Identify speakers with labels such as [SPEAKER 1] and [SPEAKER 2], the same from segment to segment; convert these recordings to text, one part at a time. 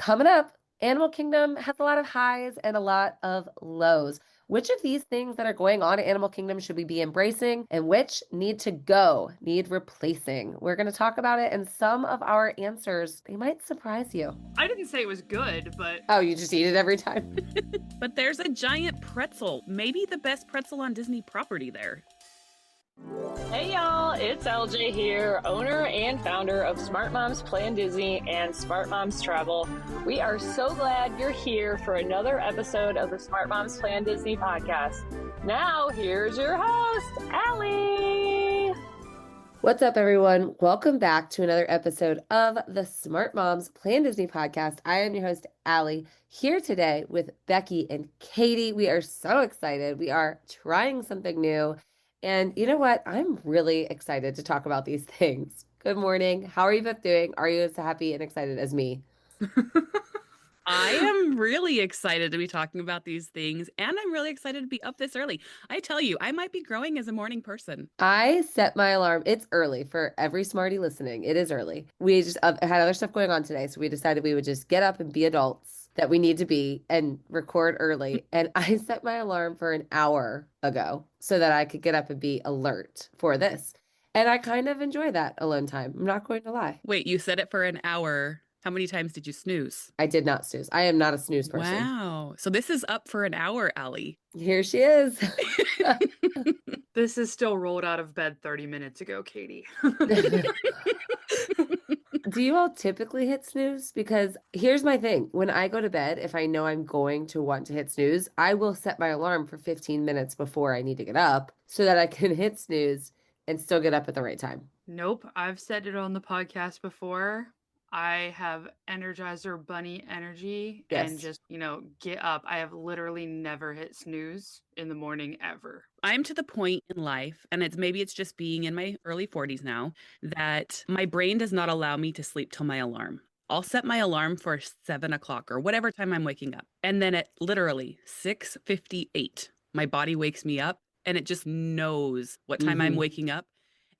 [SPEAKER 1] Coming up, Animal Kingdom has a lot of highs and a lot of lows. Which of these things that are going on at Animal Kingdom should we be embracing and which need to go, need replacing? We're going to talk about it, and some of our answers, they might surprise you.
[SPEAKER 2] I didn't say it was good, but
[SPEAKER 1] Oh, you just eat it every time?
[SPEAKER 3] But there's a giant pretzel, maybe the best pretzel on Disney property there.
[SPEAKER 4] Hey y'all, it's LJ here, owner and founder of Smart Moms Plan Disney and Smart Moms Travel. We are so glad you're here for another episode of the Smart Moms Plan Disney podcast. Now, here's your host, Allie.
[SPEAKER 1] What's up, everyone? Welcome back to another episode of the Smart Moms Plan Disney podcast. I am your host, Allie, here today with Becki and Katie. We are so excited. We are trying something new. And you know what? I'm really excited to talk about these things. Good morning. How are you both doing? Are you as happy and excited as me?
[SPEAKER 3] I am really excited to be talking about these things, and I'm really excited to be up this early. I tell you, I might be growing as a morning person.
[SPEAKER 1] I set my alarm. It's early for every smarty listening. It is early. We just had other stuff going on today, so we decided we would just get up and be adults that we need to be and record early. And I set my alarm for an hour ago so that I could get up and be alert for this. And I kind of enjoy that alone time. I'm not going to lie.
[SPEAKER 3] Wait, you said it for an hour. How many times did you snooze?
[SPEAKER 1] I did not snooze. I am not a snooze person.
[SPEAKER 3] Wow. So this is up for an hour, Allie.
[SPEAKER 1] Here she is.
[SPEAKER 2] this is still rolled out of bed 30 minutes ago, Katie.
[SPEAKER 1] Do you all typically hit snooze? Because here's my thing. When I go to bed, if I know I'm going to want to hit snooze, I will set my alarm for 15 minutes before I need to get up so that I can hit snooze and still get up at the right time.
[SPEAKER 2] Nope. I've said it on the podcast before. I have Energizer Bunny energy and just, get up. I have literally never hit snooze in the morning ever.
[SPEAKER 3] I'm to the point in life, and maybe it's just being in my early 40s now, that my brain does not allow me to sleep till my alarm. I'll set my alarm for 7 o'clock or whatever time I'm waking up. And then at literally 6:58, my body wakes me up and it just knows what time I'm waking up.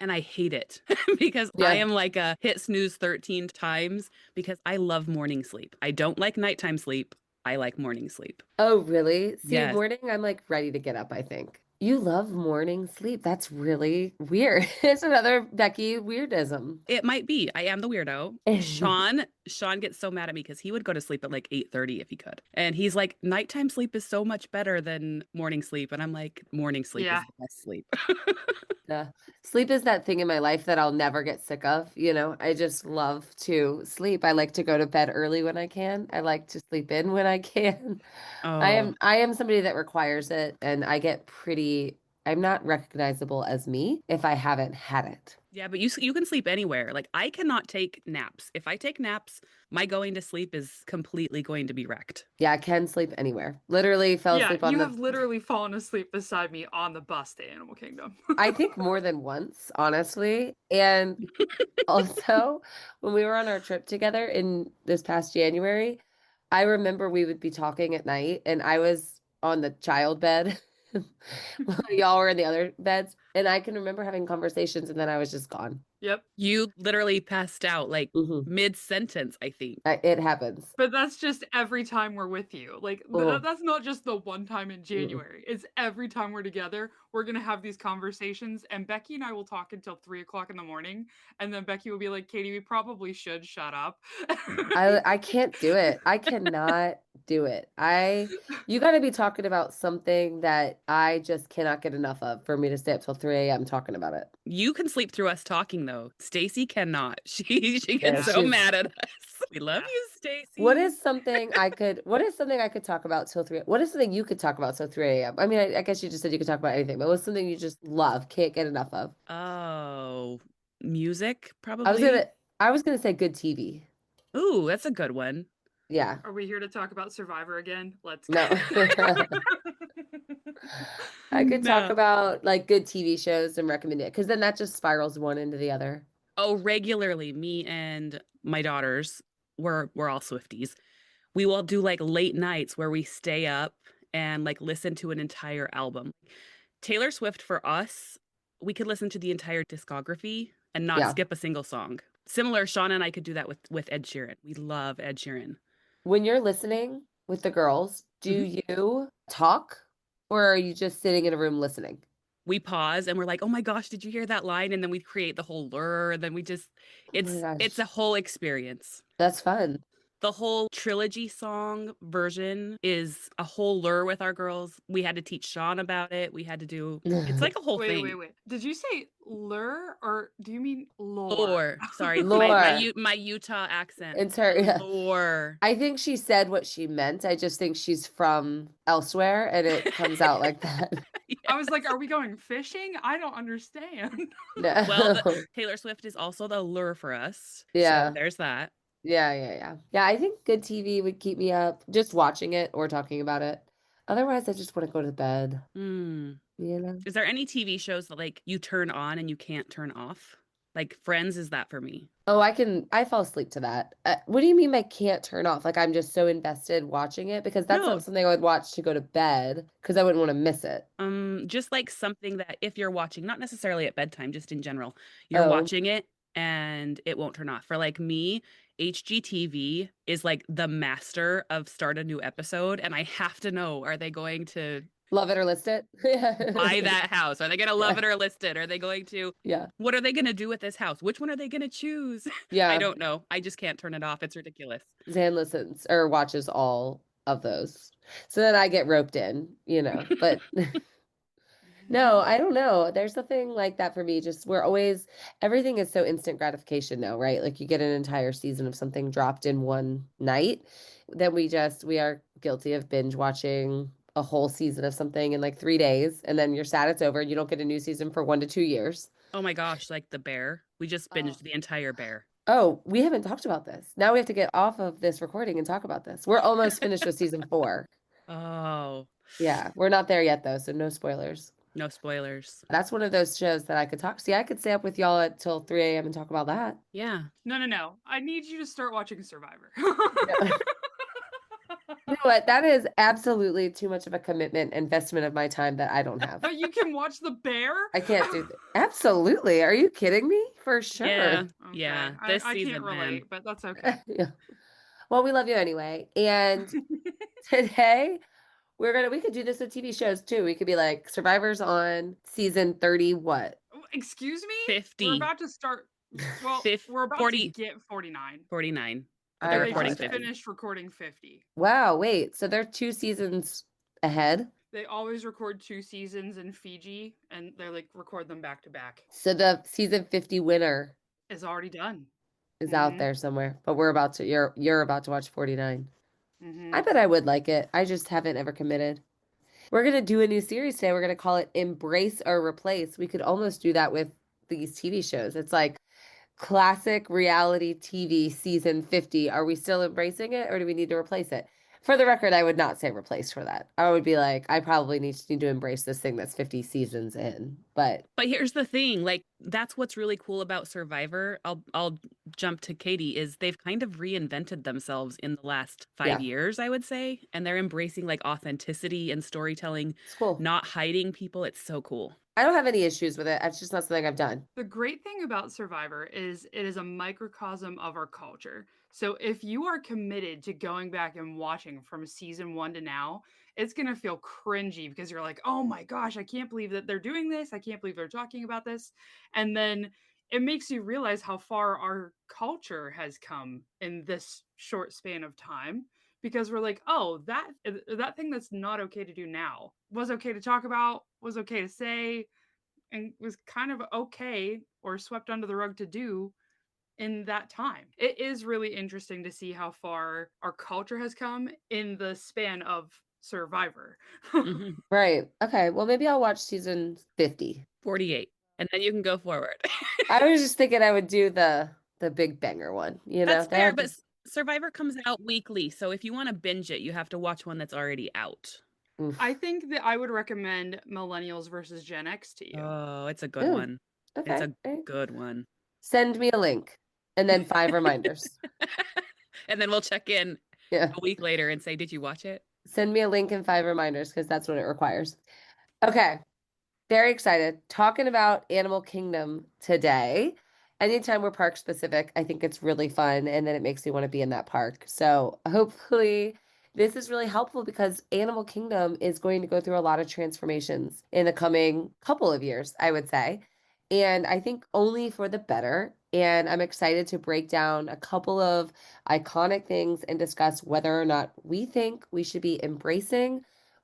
[SPEAKER 3] And I hate it because I am like a hit snooze 13 times because I love morning sleep. I don't like nighttime sleep. I like morning sleep.
[SPEAKER 1] Oh, really? See,
[SPEAKER 3] Yes.
[SPEAKER 1] morning, I'm like ready to get up, I think. You love morning sleep. That's really weird. It's another Becki weirdism.
[SPEAKER 3] It might be. I am the weirdo. Sean gets so mad at me because he would go to sleep at like 8:30 if he could. And he's like, nighttime sleep is so much better than morning sleep. And I'm like, morning sleep is the best sleep.
[SPEAKER 1] Sleep is that thing in my life that I'll never get sick of. I just love to sleep. I like to go to bed early when I can. I like to sleep in when I can.
[SPEAKER 3] Oh.
[SPEAKER 1] I am somebody that requires it, and I'm not recognizable as me if I haven't had it.
[SPEAKER 3] Yeah, but you can sleep anywhere. Like, I cannot take naps. If I take naps, my going to sleep is completely going to be wrecked.
[SPEAKER 1] Yeah, I can sleep anywhere. Literally fell asleep on
[SPEAKER 2] you have literally fallen asleep beside me on the bus to Animal Kingdom.
[SPEAKER 1] I think more than once, honestly. And also, when we were on our trip together in this past January, I remember we would be talking at night, and I was on the child bed. Y'all were in the other beds, and I can remember having conversations, and then I was just gone.
[SPEAKER 2] Yep.
[SPEAKER 3] You literally passed out like mid-sentence, I think.
[SPEAKER 1] It happens.
[SPEAKER 2] But that's just every time we're with you. Like, that's not just the one time in January. It's every time we're together, we're going to have these conversations, and Becki and I will talk until 3 o'clock in the morning, and then Becki will be like, Katie, we probably should shut up.
[SPEAKER 1] I can't do it. I cannot do it. You got to be talking about something that I just cannot get enough of for me to stay up till 3 a.m. talking about it.
[SPEAKER 3] You can sleep through us talking, though. Stacy cannot. She gets so mad at us. We love you, Stacy.
[SPEAKER 1] What is something I could talk about till 3? What is something you could talk about till 3 a.m.? I mean, I guess you just said you could talk about anything, but what's something you just love, can't get enough of?
[SPEAKER 3] Oh, music, probably.
[SPEAKER 1] I was gonna say good TV.
[SPEAKER 3] Ooh, that's a good one.
[SPEAKER 1] Yeah.
[SPEAKER 2] Are we here to talk about Survivor again? Let's go.
[SPEAKER 1] No. I could talk about like good TV shows and recommend it, because then that just spirals one into the other.
[SPEAKER 3] Oh, regularly, me and my daughters, we're all Swifties. We will do like late nights where we stay up and like listen to an entire album. Taylor Swift, for us, we could listen to the entire discography and not skip a single song. Similar, Sean and I could do that with Ed Sheeran. We love Ed Sheeran.
[SPEAKER 1] When you're listening with the girls, do
[SPEAKER 3] Mhm.
[SPEAKER 1] you talk or are you just sitting in a room listening?
[SPEAKER 3] We pause and we're like, "Oh my gosh, did you hear that line?" And then we create the whole lure, and then we just
[SPEAKER 1] Oh my
[SPEAKER 3] it's
[SPEAKER 1] gosh,
[SPEAKER 3] a whole experience.
[SPEAKER 1] that's fun.
[SPEAKER 3] The whole trilogy song version is a whole lure with our girls. We had to teach Sean about it. We had to do it's like a whole
[SPEAKER 2] Wait, wait,
[SPEAKER 3] thing.
[SPEAKER 2] wait. Did you say lure or do you mean lore?
[SPEAKER 3] Lore. Sorry,
[SPEAKER 1] Lore.
[SPEAKER 3] My Utah accent.
[SPEAKER 1] It's her. Yeah.
[SPEAKER 3] Lore.
[SPEAKER 1] I think she said what she meant. I just think she's from elsewhere and it comes out like that.
[SPEAKER 2] I was like, are we going fishing? I don't understand.
[SPEAKER 3] Well, the
[SPEAKER 1] No.
[SPEAKER 3] Taylor Swift is also the lure for us. So
[SPEAKER 1] Yeah.
[SPEAKER 3] there's that.
[SPEAKER 1] Yeah. Yeah, I think good TV would keep me up just watching it or talking about it. Otherwise, I just want to go to bed,
[SPEAKER 3] Mm.
[SPEAKER 1] you know?
[SPEAKER 3] Is there any TV shows that like you turn on and you can't turn off? Like Friends is that for me.
[SPEAKER 1] Oh, I fall asleep to that. What do you mean by can't turn off? Like I'm just so invested watching it because that's not
[SPEAKER 3] No,
[SPEAKER 1] something I would watch to go to bed because I wouldn't want to miss it.
[SPEAKER 3] just like something that if you're watching, not necessarily at bedtime, just in general, you're
[SPEAKER 1] Oh,
[SPEAKER 3] watching it and it won't turn off. For like me, HGTV is like the master of start a new episode, and I have to know, are they going to
[SPEAKER 1] love it or list it?
[SPEAKER 3] buy
[SPEAKER 1] Yeah.
[SPEAKER 3] that house? Are they going to love
[SPEAKER 1] Yeah.
[SPEAKER 3] it or list it? Are they going to,
[SPEAKER 1] Yeah.
[SPEAKER 3] what are they going to do with this house? Which one are they going to choose? I
[SPEAKER 1] Yeah.
[SPEAKER 3] don't know. I just can't turn it off. It's ridiculous.
[SPEAKER 1] Zan listens or watches all of those. So then I get roped in, but no, I don't know. There's nothing like that for me. Just everything is so instant gratification now, right? Like you get an entire season of something dropped in one night. Then we are guilty of binge watching a whole season of something in like 3 days. And then you're sad it's over. You don't get a new season for 1 to 2 years.
[SPEAKER 3] Oh my gosh, like The Bear. We just
[SPEAKER 2] Oh.
[SPEAKER 3] binged the entire Bear.
[SPEAKER 1] Oh, we haven't talked about this. Now we have to get off of this recording and talk about this. We're almost finished with season 4.
[SPEAKER 3] Oh,
[SPEAKER 1] Yeah, we're not there yet though, so no spoilers.
[SPEAKER 3] no spoilers.
[SPEAKER 1] That's one of those shows that I could talk. See, I could stay up with y'all until 3 a.m. and talk about that.
[SPEAKER 3] Yeah.
[SPEAKER 2] No. I need you to start watching Survivor.
[SPEAKER 1] You know what? That is absolutely too much of a commitment, investment of my time that I don't have.
[SPEAKER 2] But you can watch The Bear?
[SPEAKER 1] I can't do that. Absolutely. Are you kidding me? For sure.
[SPEAKER 3] Yeah.
[SPEAKER 2] Okay.
[SPEAKER 3] Yeah.
[SPEAKER 2] I
[SPEAKER 3] This
[SPEAKER 2] can't
[SPEAKER 3] season,
[SPEAKER 2] relate,
[SPEAKER 3] man.
[SPEAKER 2] but that's okay.
[SPEAKER 1] Yeah. Well, we love you anyway. And today we could do this with TV shows too. We could be like Survivor's on season 30, what?
[SPEAKER 2] Excuse me?
[SPEAKER 3] 50.
[SPEAKER 2] We're about to start. Well, we're about
[SPEAKER 3] 40.
[SPEAKER 2] to get 49.
[SPEAKER 3] 49.
[SPEAKER 1] I
[SPEAKER 3] They're
[SPEAKER 2] They
[SPEAKER 3] recording
[SPEAKER 2] just
[SPEAKER 3] 50.
[SPEAKER 2] finished recording 50.
[SPEAKER 1] Wow, wait. So they're 2 seasons ahead?
[SPEAKER 2] They always record 2 seasons in Fiji, and they're like record them back to back.
[SPEAKER 1] So the season 50 winner
[SPEAKER 2] It's already done.
[SPEAKER 1] is out there somewhere, but you're about to watch 49.
[SPEAKER 2] Mm-hmm.
[SPEAKER 1] I bet I would like it. I just haven't ever committed. We're gonna do a new series today. We're gonna call it Embrace or Replace. We could almost do that with these TV shows. It's like classic reality TV season 50. Are we still embracing it or do we need to replace it? For the record, I would not say replace for that. I would be like, I probably need to embrace this thing that's 50 seasons in. But
[SPEAKER 3] here's the thing, like that's what's really cool about Survivor. I'll jump to Katie is they've kind of reinvented themselves in the last 5 years, I would say, and they're embracing like authenticity and storytelling,
[SPEAKER 1] it's cool.
[SPEAKER 3] not hiding people. It's so cool.
[SPEAKER 1] I don't have any issues with it. It's just not something I've done.
[SPEAKER 2] The great thing about Survivor is it is a microcosm of our culture. So if you are committed to going back and watching from season 1 to now, it's going to feel cringy because you're like, oh my gosh, I can't believe that they're doing this. I can't believe they're talking about this. And then it makes you realize how far our culture has come in this short span of time. Because we're like, oh, that thing that's not okay to do now was okay to talk about, was okay to say, and was kind of okay or swept under the rug to do in that time. It is really interesting to see how far our culture has come in the span of Survivor.
[SPEAKER 3] Mm-hmm.
[SPEAKER 1] Right. Okay. Well, maybe I'll watch season 50.
[SPEAKER 3] 48. And then you can go forward.
[SPEAKER 1] I was just thinking I would do the big banger one,
[SPEAKER 3] That's
[SPEAKER 1] They
[SPEAKER 3] fair,
[SPEAKER 1] have
[SPEAKER 3] but Survivor comes out weekly, so if you want to binge it, you have to watch one that's already out.
[SPEAKER 1] Oof.
[SPEAKER 2] I think that I would recommend Millennials versus Gen X to you.
[SPEAKER 3] Oh, it's a good
[SPEAKER 1] Ooh,
[SPEAKER 3] one.
[SPEAKER 1] okay.
[SPEAKER 3] It's a good one.
[SPEAKER 1] Send me a link and then 5 reminders.
[SPEAKER 3] And then we'll check in
[SPEAKER 1] Yeah.
[SPEAKER 3] a week later and say, did you watch it?
[SPEAKER 1] Send me a link and 5 reminders because that's what it requires. Okay. Very excited. Talking about Animal Kingdom today. anytime we're park specific, I think it's really fun and then it makes me want to be in that park. So hopefully this is really helpful because Animal Kingdom is going to go through a lot of transformations in the coming couple of years, I would say. And I think only for the better. And I'm excited to break down a couple of iconic things and discuss whether or not we think we should be embracing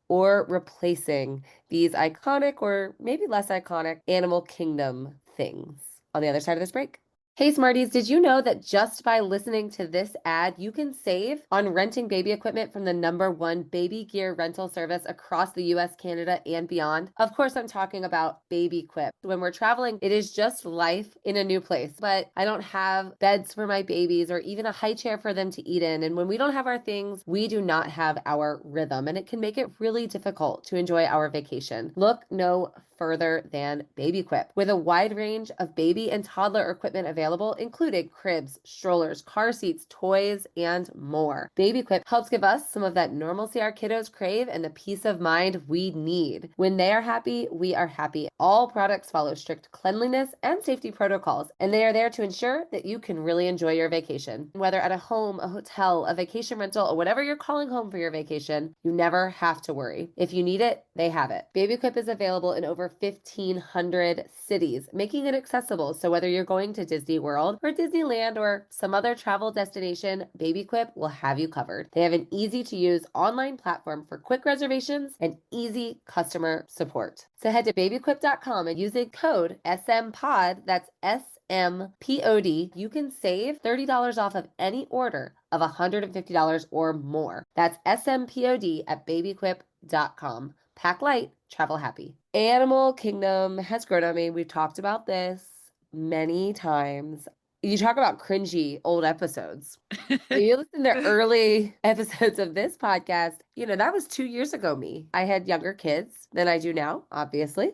[SPEAKER 1] or replacing these iconic or maybe less iconic Animal Kingdom things on the other side of this break. Hey Smarties, did you know that just by listening to this ad, you can save on renting baby equipment from the #1 baby gear rental service across the US, Canada, and beyond? Of course, I'm talking about BabyQuip. When we're traveling, it is just life in a new place, but I don't have beds for my babies or even a high chair for them to eat in. And when we don't have our things, we do not have our rhythm, and it can make it really difficult to enjoy our vacation. Look no further than BabyQuip. With a wide range of baby and toddler equipment available, including cribs, strollers, car seats, toys, and more. BabyQuip helps give us some of that normalcy our kiddos crave and the peace of mind we need. When they are happy, we are happy. All products follow strict cleanliness and safety protocols, and they are there to ensure that you can really enjoy your vacation. Whether at a home, a hotel, a vacation rental, or whatever you're calling home for your vacation, you never have to worry. If you need it, they have it. BabyQuip is available in over 1,500 cities, making it accessible. So whether you're going to Disney World or Disneyland or some other travel destination, BabyQuip will have you covered. They have an easy-to-use online platform for quick reservations and easy customer support. So head to babyquip.com and use the code SMPOD, that's SMPOD, you can save $30 off of any order of $150 or more. That's SMPOD at babyquip.com. Pack light, travel happy. Animal Kingdom has grown on me. We've talked about this many times. You talk about cringy old episodes. If you listen to early episodes of this podcast, that was 2 years ago me. I had younger kids than I do now, obviously.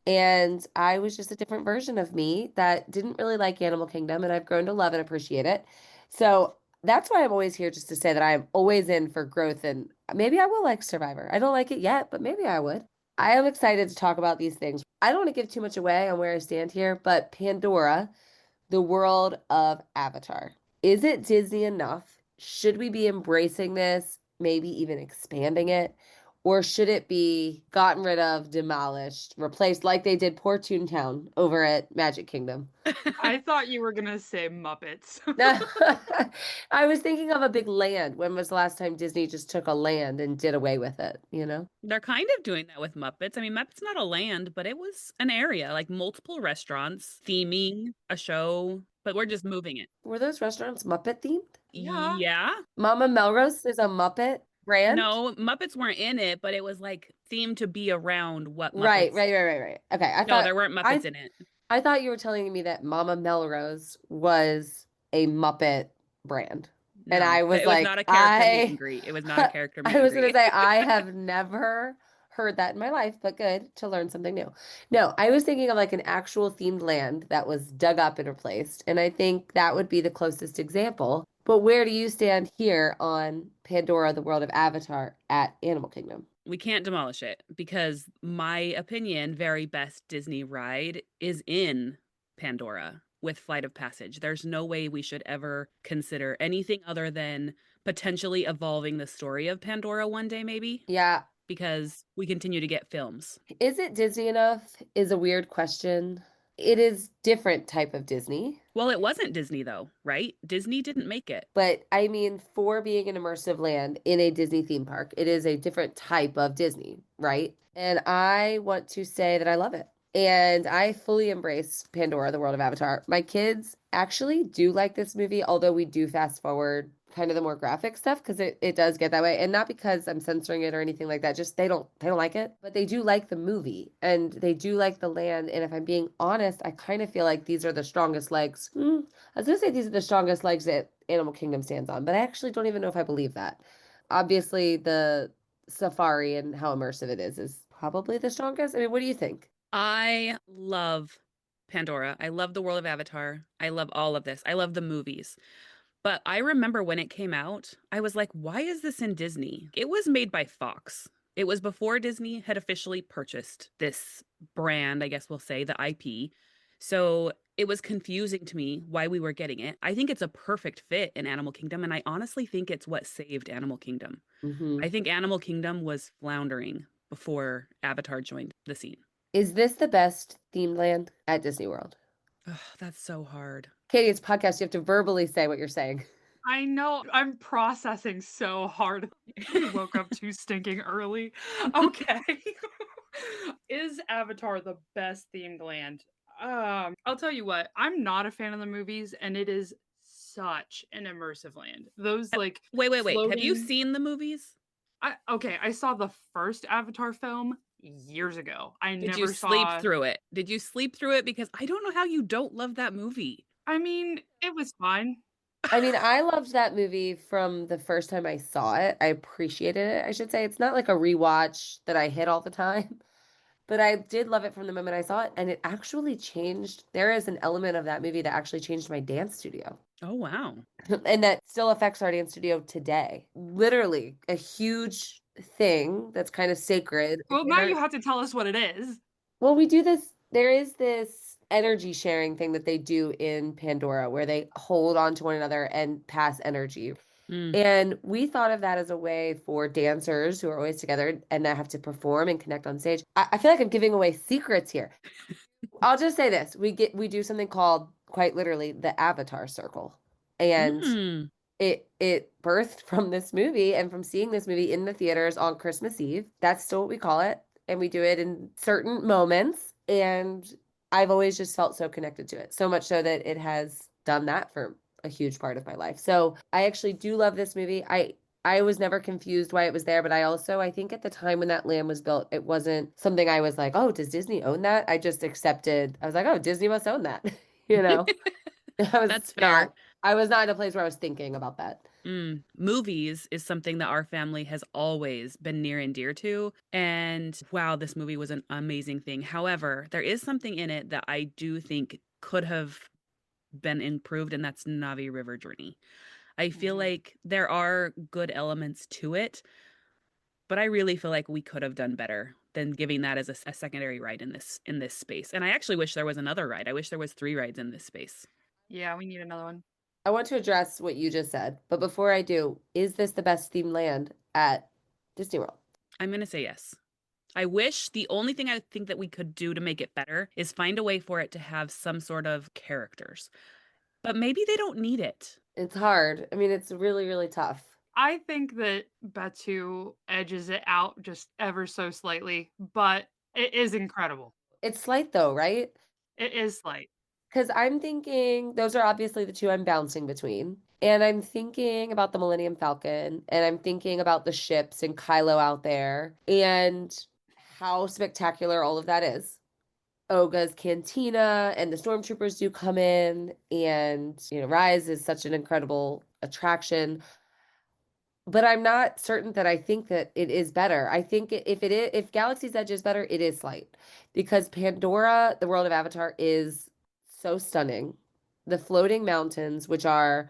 [SPEAKER 1] And I was just a different version of me that didn't really like Animal Kingdom, and I've grown to love and appreciate it. So that's why I'm always here, just to say that I am always in for growth, and maybe I will like Survivor. I don't like it yet, but maybe I would. I am excited to talk about these things. I don't want to give too much away on where I stand here, but Pandora, the world of Avatar. Is it Disney enough? Should we be embracing this, maybe even expanding it? Or should it be gotten rid of, demolished, replaced like they did poor Toontown over at Magic Kingdom?
[SPEAKER 2] I thought you were gonna say Muppets.
[SPEAKER 1] I was thinking of a big land. When was the last time Disney just took a land and did away with it,
[SPEAKER 3] They're kind of doing that with Muppets. I mean, Muppets not a land, but it was an area, like multiple restaurants, theming a show, but we're just moving it.
[SPEAKER 1] Were those restaurants Muppet themed?
[SPEAKER 2] Yeah.
[SPEAKER 3] Yeah.
[SPEAKER 1] Mama Melrose is a Muppet brand?
[SPEAKER 3] No, Muppets weren't in it, but it was like themed to be around what
[SPEAKER 1] Right.
[SPEAKER 3] Muppets.
[SPEAKER 1] Okay,
[SPEAKER 3] No, there weren't Muppets in it.
[SPEAKER 1] I thought you were telling me that Mama Melrose was a Muppet brand. And I was
[SPEAKER 3] it was
[SPEAKER 1] like,
[SPEAKER 3] not a character meet and greet. It was not a character meet
[SPEAKER 1] I
[SPEAKER 3] and
[SPEAKER 1] was going to
[SPEAKER 3] greet.
[SPEAKER 1] say, I have never heard that in my life, but good to learn something new. No, I was thinking of like an actual themed land that was dug up and replaced. And I think that would be the closest example. But where do you stand here on Pandora, the world of Avatar at Animal Kingdom?
[SPEAKER 3] We can't demolish it because my opinion, very best Disney ride is in Pandora with Flight of Passage. There's no way we should ever consider anything other than potentially evolving the story of Pandora one day, maybe.
[SPEAKER 1] Yeah.
[SPEAKER 3] Because we continue to get films.
[SPEAKER 1] Is it Disney enough is a weird question. It is different type of Disney.
[SPEAKER 3] Well, it wasn't Disney though, right? Disney didn't make it.
[SPEAKER 1] But I mean, for being an immersive land in a Disney theme park, it is a different type of Disney, right? And I want to say that I love it. And I fully embrace Pandora, the world of Avatar. My kids actually do like this movie, although we do fast forward kind of the more graphic stuff because it does get that way. And not because I'm censoring it or anything like that. Just they don't like it. But they do like the movie and they do like the land. And if I'm being honest, I kind of feel like these are the strongest legs. I was gonna say these are the strongest legs that Animal Kingdom stands on, but I actually don't even know if I believe that. Obviously, the safari and how immersive it is probably the strongest. I mean, what do you think?
[SPEAKER 3] I love Pandora. I love the world of Avatar. I love all of this. I love the movies. But I remember when it came out, I was like, why is this in Disney? It was made by Fox. It was before Disney had officially purchased this brand, I guess we'll say, the IP. So it was confusing to me why we were getting it. I think it's a perfect fit in Animal Kingdom, and I honestly think it's what saved Animal Kingdom.
[SPEAKER 1] Hmm.
[SPEAKER 3] I think Animal Kingdom was floundering before Avatar joined the scene.
[SPEAKER 1] Is this the best themed land at Disney World?
[SPEAKER 3] Ugh, that's so hard.
[SPEAKER 1] Katie, it's a podcast. You have to verbally say what you're saying.
[SPEAKER 2] I know. I'm processing so hard. We woke up too stinking early. Okay. Is Avatar the best themed land? I'll tell you what, I'm not a fan of the movies, and it is such an immersive land. Those like
[SPEAKER 3] Wait. Have you
[SPEAKER 2] floating.
[SPEAKER 3] seen the movies?
[SPEAKER 2] I saw the first Avatar film years ago. I
[SPEAKER 3] Did you
[SPEAKER 2] never
[SPEAKER 3] sleep
[SPEAKER 2] saw.
[SPEAKER 3] through it? Did you sleep through it? Because I don't know how you don't love that movie.
[SPEAKER 2] I mean, it was fine.
[SPEAKER 1] I mean, I loved that movie from the first time I saw it. I appreciated it, I should say. It's not like a rewatch that I hit all the time, but I did love it from the moment I saw it. And it actually changed. There is an element of that movie that actually changed my dance studio.
[SPEAKER 3] Oh, wow.
[SPEAKER 1] And that still affects our dance studio today. Literally, a huge thing that's kind of sacred.
[SPEAKER 2] Well, now you have to tell us what it is.
[SPEAKER 1] Well, we do this. There is this energy sharing thing that they do in Pandora where they hold on to one another and pass energy.
[SPEAKER 3] Mm.
[SPEAKER 1] And we thought of that as a way for dancers who are always together and that have to perform and connect on stage. I feel like I'm giving away secrets here. I'll just say this. We do something called quite literally the Avatar Circle. And
[SPEAKER 3] Mm.
[SPEAKER 1] it birthed from this movie and from seeing this movie in the theaters on Christmas Eve. That's still what we call it. And we do it in certain moments. And I've always just felt so connected to it. So much so that it has done that for a huge part of my life. So I actually do love this movie. I was never confused why it was there, but I think at the time when that land was built, it wasn't something I was like, oh, does Disney own that? I just accepted. I was like, oh, Disney must own that. You know? I was
[SPEAKER 3] That's fair.
[SPEAKER 1] not I was not in a place where I was thinking about that.
[SPEAKER 3] Movies is something that our family has always been near and dear to. And wow, this movie was an amazing thing. However, there is something in it that I do think could have been improved, and that's Navi River Journey. I feel
[SPEAKER 2] Mhm.
[SPEAKER 3] like there are good elements to it, but I really feel like we could have done better than giving that as a secondary ride in this space. And I actually wish there was another ride. I wish there was 3 rides in this space.
[SPEAKER 2] Yeah, we need another one.
[SPEAKER 1] I want to address what you just said, but before I do, is this the best themed land at Disney World?
[SPEAKER 3] I'm going to say yes. I wish the only thing I think that we could do to make it better is find a way for it to have some sort of characters. But maybe they don't need it.
[SPEAKER 1] It's hard. I mean, it's really, really tough.
[SPEAKER 2] I think that Batu edges it out just ever so slightly, but it is incredible.
[SPEAKER 1] It's slight though, right?
[SPEAKER 2] It is slight.
[SPEAKER 1] Because I'm thinking those are obviously the two I'm bouncing between. And I'm thinking about the Millennium Falcon, and I'm thinking about the ships and Kylo out there, and how spectacular all of that is. Oga's Cantina and the Stormtroopers do come in, and Rise is such an incredible attraction. But I'm not certain that I think that it is better. I think if Galaxy's Edge is better, it is slight because Pandora, the world of Avatar, is so stunning. The floating mountains, which are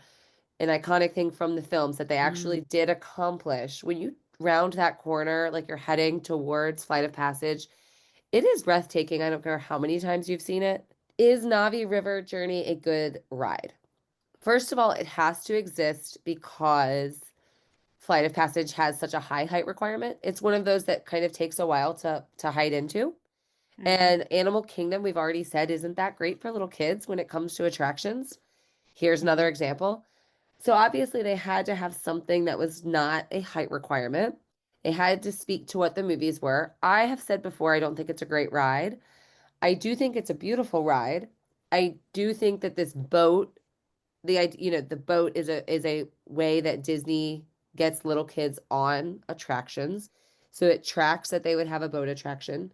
[SPEAKER 1] an iconic thing from the films that they actually did accomplish. When you round that corner, like you're heading towards Flight of Passage, it is breathtaking. I don't care how many times you've seen it. Is Navi River Journey a good ride? First of all, it has to exist because Flight of Passage has such a high height requirement. It's one of those that kind of takes a while to height into.
[SPEAKER 2] Mhm.
[SPEAKER 1] And Animal Kingdom, we've already said, isn't that great for little kids when it comes to attractions. Here's another example. So obviously they had to have something that was not a height requirement. They had to speak to what the movies were. I have said before, I don't think it's a great ride. I do think it's a beautiful ride. I do think that this boat, the boat is a way that Disney gets little kids on attractions. So it tracks that they would have a boat attraction.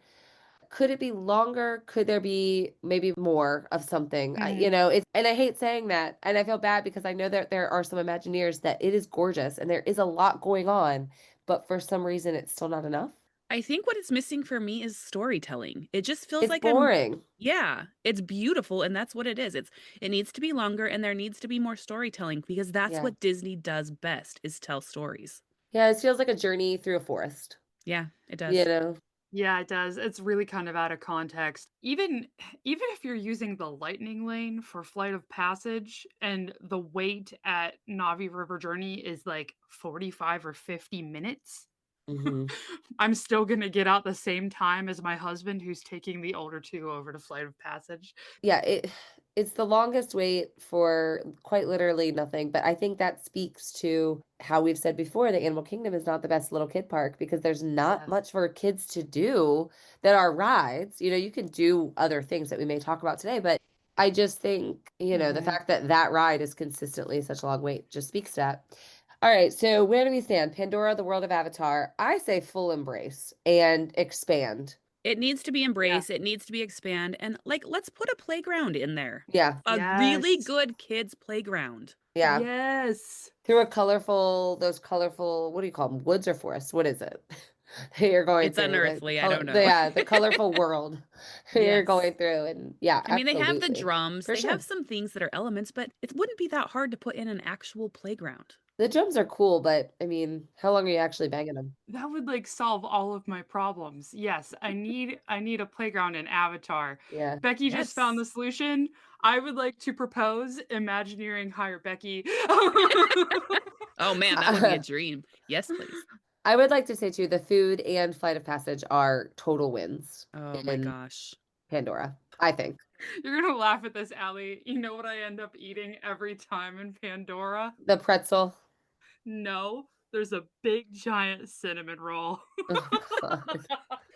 [SPEAKER 1] Could it be longer? Could there be maybe more of something? It's and I hate saying that, and I feel bad because I know that there are some Imagineers that it is gorgeous and there is a lot going on, but for some reason it's still not enough.
[SPEAKER 3] I think what it's missing for me is storytelling. It just feels
[SPEAKER 1] It's
[SPEAKER 3] like
[SPEAKER 1] boring.
[SPEAKER 3] yeah, it's beautiful and that's what it is. It needs to be longer and there needs to be more storytelling because that's
[SPEAKER 1] Yeah.
[SPEAKER 3] what Disney does best is tell stories.
[SPEAKER 1] Yeah, it feels like a journey through a forest.
[SPEAKER 3] Yeah, it
[SPEAKER 1] You
[SPEAKER 3] does.
[SPEAKER 1] know?
[SPEAKER 2] Yeah, it does. It's really kind of out of context. Even if you're using the lightning lane for Flight of Passage and the wait at Navi River Journey is like 45 or 50 minutes,
[SPEAKER 1] Hmm.
[SPEAKER 2] I'm still gonna get out the same time as my husband who's taking the older two over to Flight of Passage.
[SPEAKER 1] Yeah, it's the longest wait for quite literally nothing, but I think that speaks to how we've said before the Animal Kingdom is not the best little kid park because there's not
[SPEAKER 2] Yes.
[SPEAKER 1] much for kids to do that are rides. You can do other things that we may talk about today, but I just think, the
[SPEAKER 2] Mhm.
[SPEAKER 1] fact that that ride is consistently such a long wait just speaks to that. All right, so where do we stand? Pandora, the World of Avatar. I say full embrace and expand.
[SPEAKER 3] It needs to be
[SPEAKER 2] Yeah.
[SPEAKER 3] embraced. It needs to be expand. And like, let's put a playground in there.
[SPEAKER 1] Yeah,
[SPEAKER 3] A really
[SPEAKER 2] Yes.
[SPEAKER 3] good kids playground.
[SPEAKER 1] yeah.
[SPEAKER 2] Yes.
[SPEAKER 1] Through those colorful, what do you call them? Woods or forests? What is it? You're going
[SPEAKER 3] It's
[SPEAKER 1] through the
[SPEAKER 3] unearthly. I
[SPEAKER 1] color,
[SPEAKER 3] don't know.
[SPEAKER 1] the colorful world you're
[SPEAKER 3] Yes.
[SPEAKER 1] going through. And yeah,
[SPEAKER 3] I mean, they have the
[SPEAKER 1] absolutely.
[SPEAKER 3] drums,
[SPEAKER 1] For
[SPEAKER 3] they have
[SPEAKER 1] sure.
[SPEAKER 3] some things that are elements, but it wouldn't be that hard to put in an actual playground.
[SPEAKER 1] The drums are cool, but I mean, how long are you actually banging them?
[SPEAKER 2] That would like solve all of my problems. Yes, I need a playground in Avatar.
[SPEAKER 1] Yeah.
[SPEAKER 2] Becky just found
[SPEAKER 3] Yes.
[SPEAKER 2] the solution. I would like to propose Imagineering hire Becky.
[SPEAKER 3] Oh man, that would be a dream. Yes, please.
[SPEAKER 1] I would like to say too, the food and Flight of Passage are total wins
[SPEAKER 3] Oh my
[SPEAKER 1] in
[SPEAKER 3] gosh.
[SPEAKER 1] Pandora, I think.
[SPEAKER 2] You're gonna laugh at this, Allie. You know what I end up eating every time in Pandora?
[SPEAKER 1] The pretzel.
[SPEAKER 2] No, there's a big giant cinnamon roll.
[SPEAKER 1] Oh God.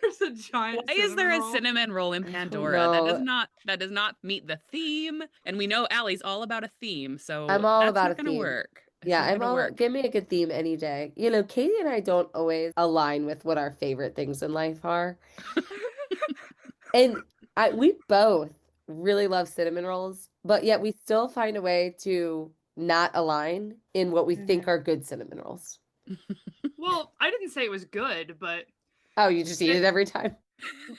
[SPEAKER 2] There's a
[SPEAKER 3] Why
[SPEAKER 2] giant
[SPEAKER 3] is there
[SPEAKER 2] cinnamon
[SPEAKER 3] a
[SPEAKER 2] roll.
[SPEAKER 3] cinnamon roll in
[SPEAKER 1] I don't
[SPEAKER 3] Pandora?
[SPEAKER 1] know.
[SPEAKER 3] That does not meet the theme. And we know Allie's all about a theme, so
[SPEAKER 1] I'm all
[SPEAKER 3] that's
[SPEAKER 1] about a
[SPEAKER 3] not gonna
[SPEAKER 1] theme.
[SPEAKER 3] work. It's
[SPEAKER 1] Yeah,
[SPEAKER 3] not gonna work.
[SPEAKER 1] give me a good theme any day. Katie and I don't always align with what our favorite things in life are. And we both really love cinnamon rolls, but yet we still find a way to not align in what we think
[SPEAKER 2] Mhm.
[SPEAKER 1] are good cinnamon rolls.
[SPEAKER 2] Well, I didn't say it was good, but
[SPEAKER 1] Oh, you just eat
[SPEAKER 2] it
[SPEAKER 1] it every time?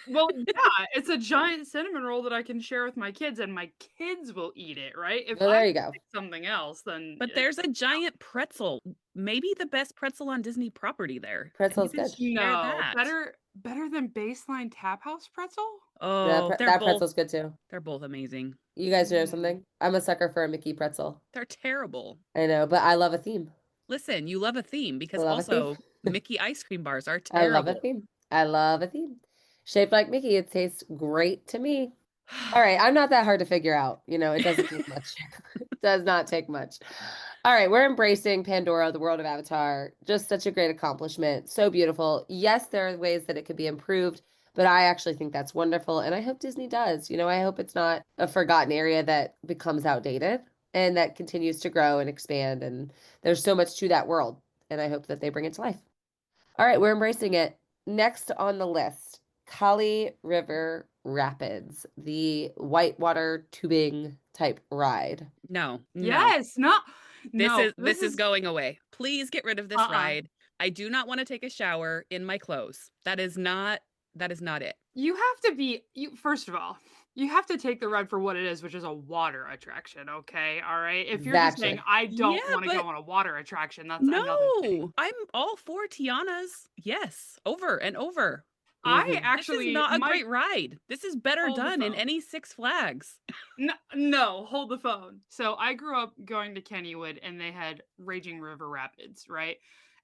[SPEAKER 2] well, yeah, it's a giant cinnamon roll that I can share with my kids, and my kids will eat it, right? If
[SPEAKER 1] Well,
[SPEAKER 2] I
[SPEAKER 1] there you go.
[SPEAKER 2] pick something else, then
[SPEAKER 3] But there's a giant pretzel, maybe the best pretzel on Disney property there. And you
[SPEAKER 1] Pretzel's
[SPEAKER 3] can
[SPEAKER 1] good.
[SPEAKER 3] share
[SPEAKER 2] no,
[SPEAKER 3] that.
[SPEAKER 2] better than Baseline Tap House pretzel?
[SPEAKER 3] Oh,
[SPEAKER 1] That pretzel's good too.
[SPEAKER 3] they're both amazing.
[SPEAKER 1] You guys know
[SPEAKER 2] Mm.
[SPEAKER 1] something? I'm a sucker for a Mickey pretzel.
[SPEAKER 3] They're terrible.
[SPEAKER 1] I know, but I love a theme.
[SPEAKER 3] Listen, you love a theme
[SPEAKER 1] I
[SPEAKER 3] because
[SPEAKER 1] love a theme.
[SPEAKER 3] also Mickey ice cream bars are
[SPEAKER 1] I love a
[SPEAKER 3] terrible.
[SPEAKER 1] theme. I love a theme. Shaped like Mickey, it tastes great to me. All right, I'm not that hard to figure out. It doesn't take much. It does not take much. All right, we're embracing Pandora, the world of Avatar. Just such a great accomplishment. So beautiful. Yes, there are ways that it could be improved, but I actually think that's wonderful. And I hope Disney does. I hope it's not a forgotten area that becomes outdated and that continues to grow and expand. And there's so much to that world. And I hope that they bring it to life. All right, we're embracing it. Next on the list, Kali River Rapids, the whitewater tubing type ride.
[SPEAKER 3] No, no.
[SPEAKER 2] Yes, no,
[SPEAKER 3] This
[SPEAKER 2] no,
[SPEAKER 3] is
[SPEAKER 2] this
[SPEAKER 3] this is
[SPEAKER 2] is
[SPEAKER 3] going away. Please get rid of this
[SPEAKER 2] uh-uh.
[SPEAKER 3] ride. I do not want to take a shower in my clothes. That is not it.
[SPEAKER 2] You have to be you first of all, you have to take the ride for what it is, which is a water attraction, okay? All right? If you're just saying,
[SPEAKER 1] Exactly.
[SPEAKER 2] "I
[SPEAKER 3] Yeah,
[SPEAKER 2] don't wanna go
[SPEAKER 3] but
[SPEAKER 2] on a water attraction," that's another
[SPEAKER 3] no.
[SPEAKER 2] thing.
[SPEAKER 3] I'm all for Tiana's. Yes, over and over.
[SPEAKER 2] I
[SPEAKER 1] Hmm.
[SPEAKER 3] This is
[SPEAKER 2] actually
[SPEAKER 3] not a
[SPEAKER 2] my
[SPEAKER 3] great ride. This is better
[SPEAKER 2] hold the
[SPEAKER 3] done in
[SPEAKER 2] phone.
[SPEAKER 3] any Six Flags.
[SPEAKER 2] No, hold the phone. So I grew up going to Kennywood and they had Raging River Rapids, right?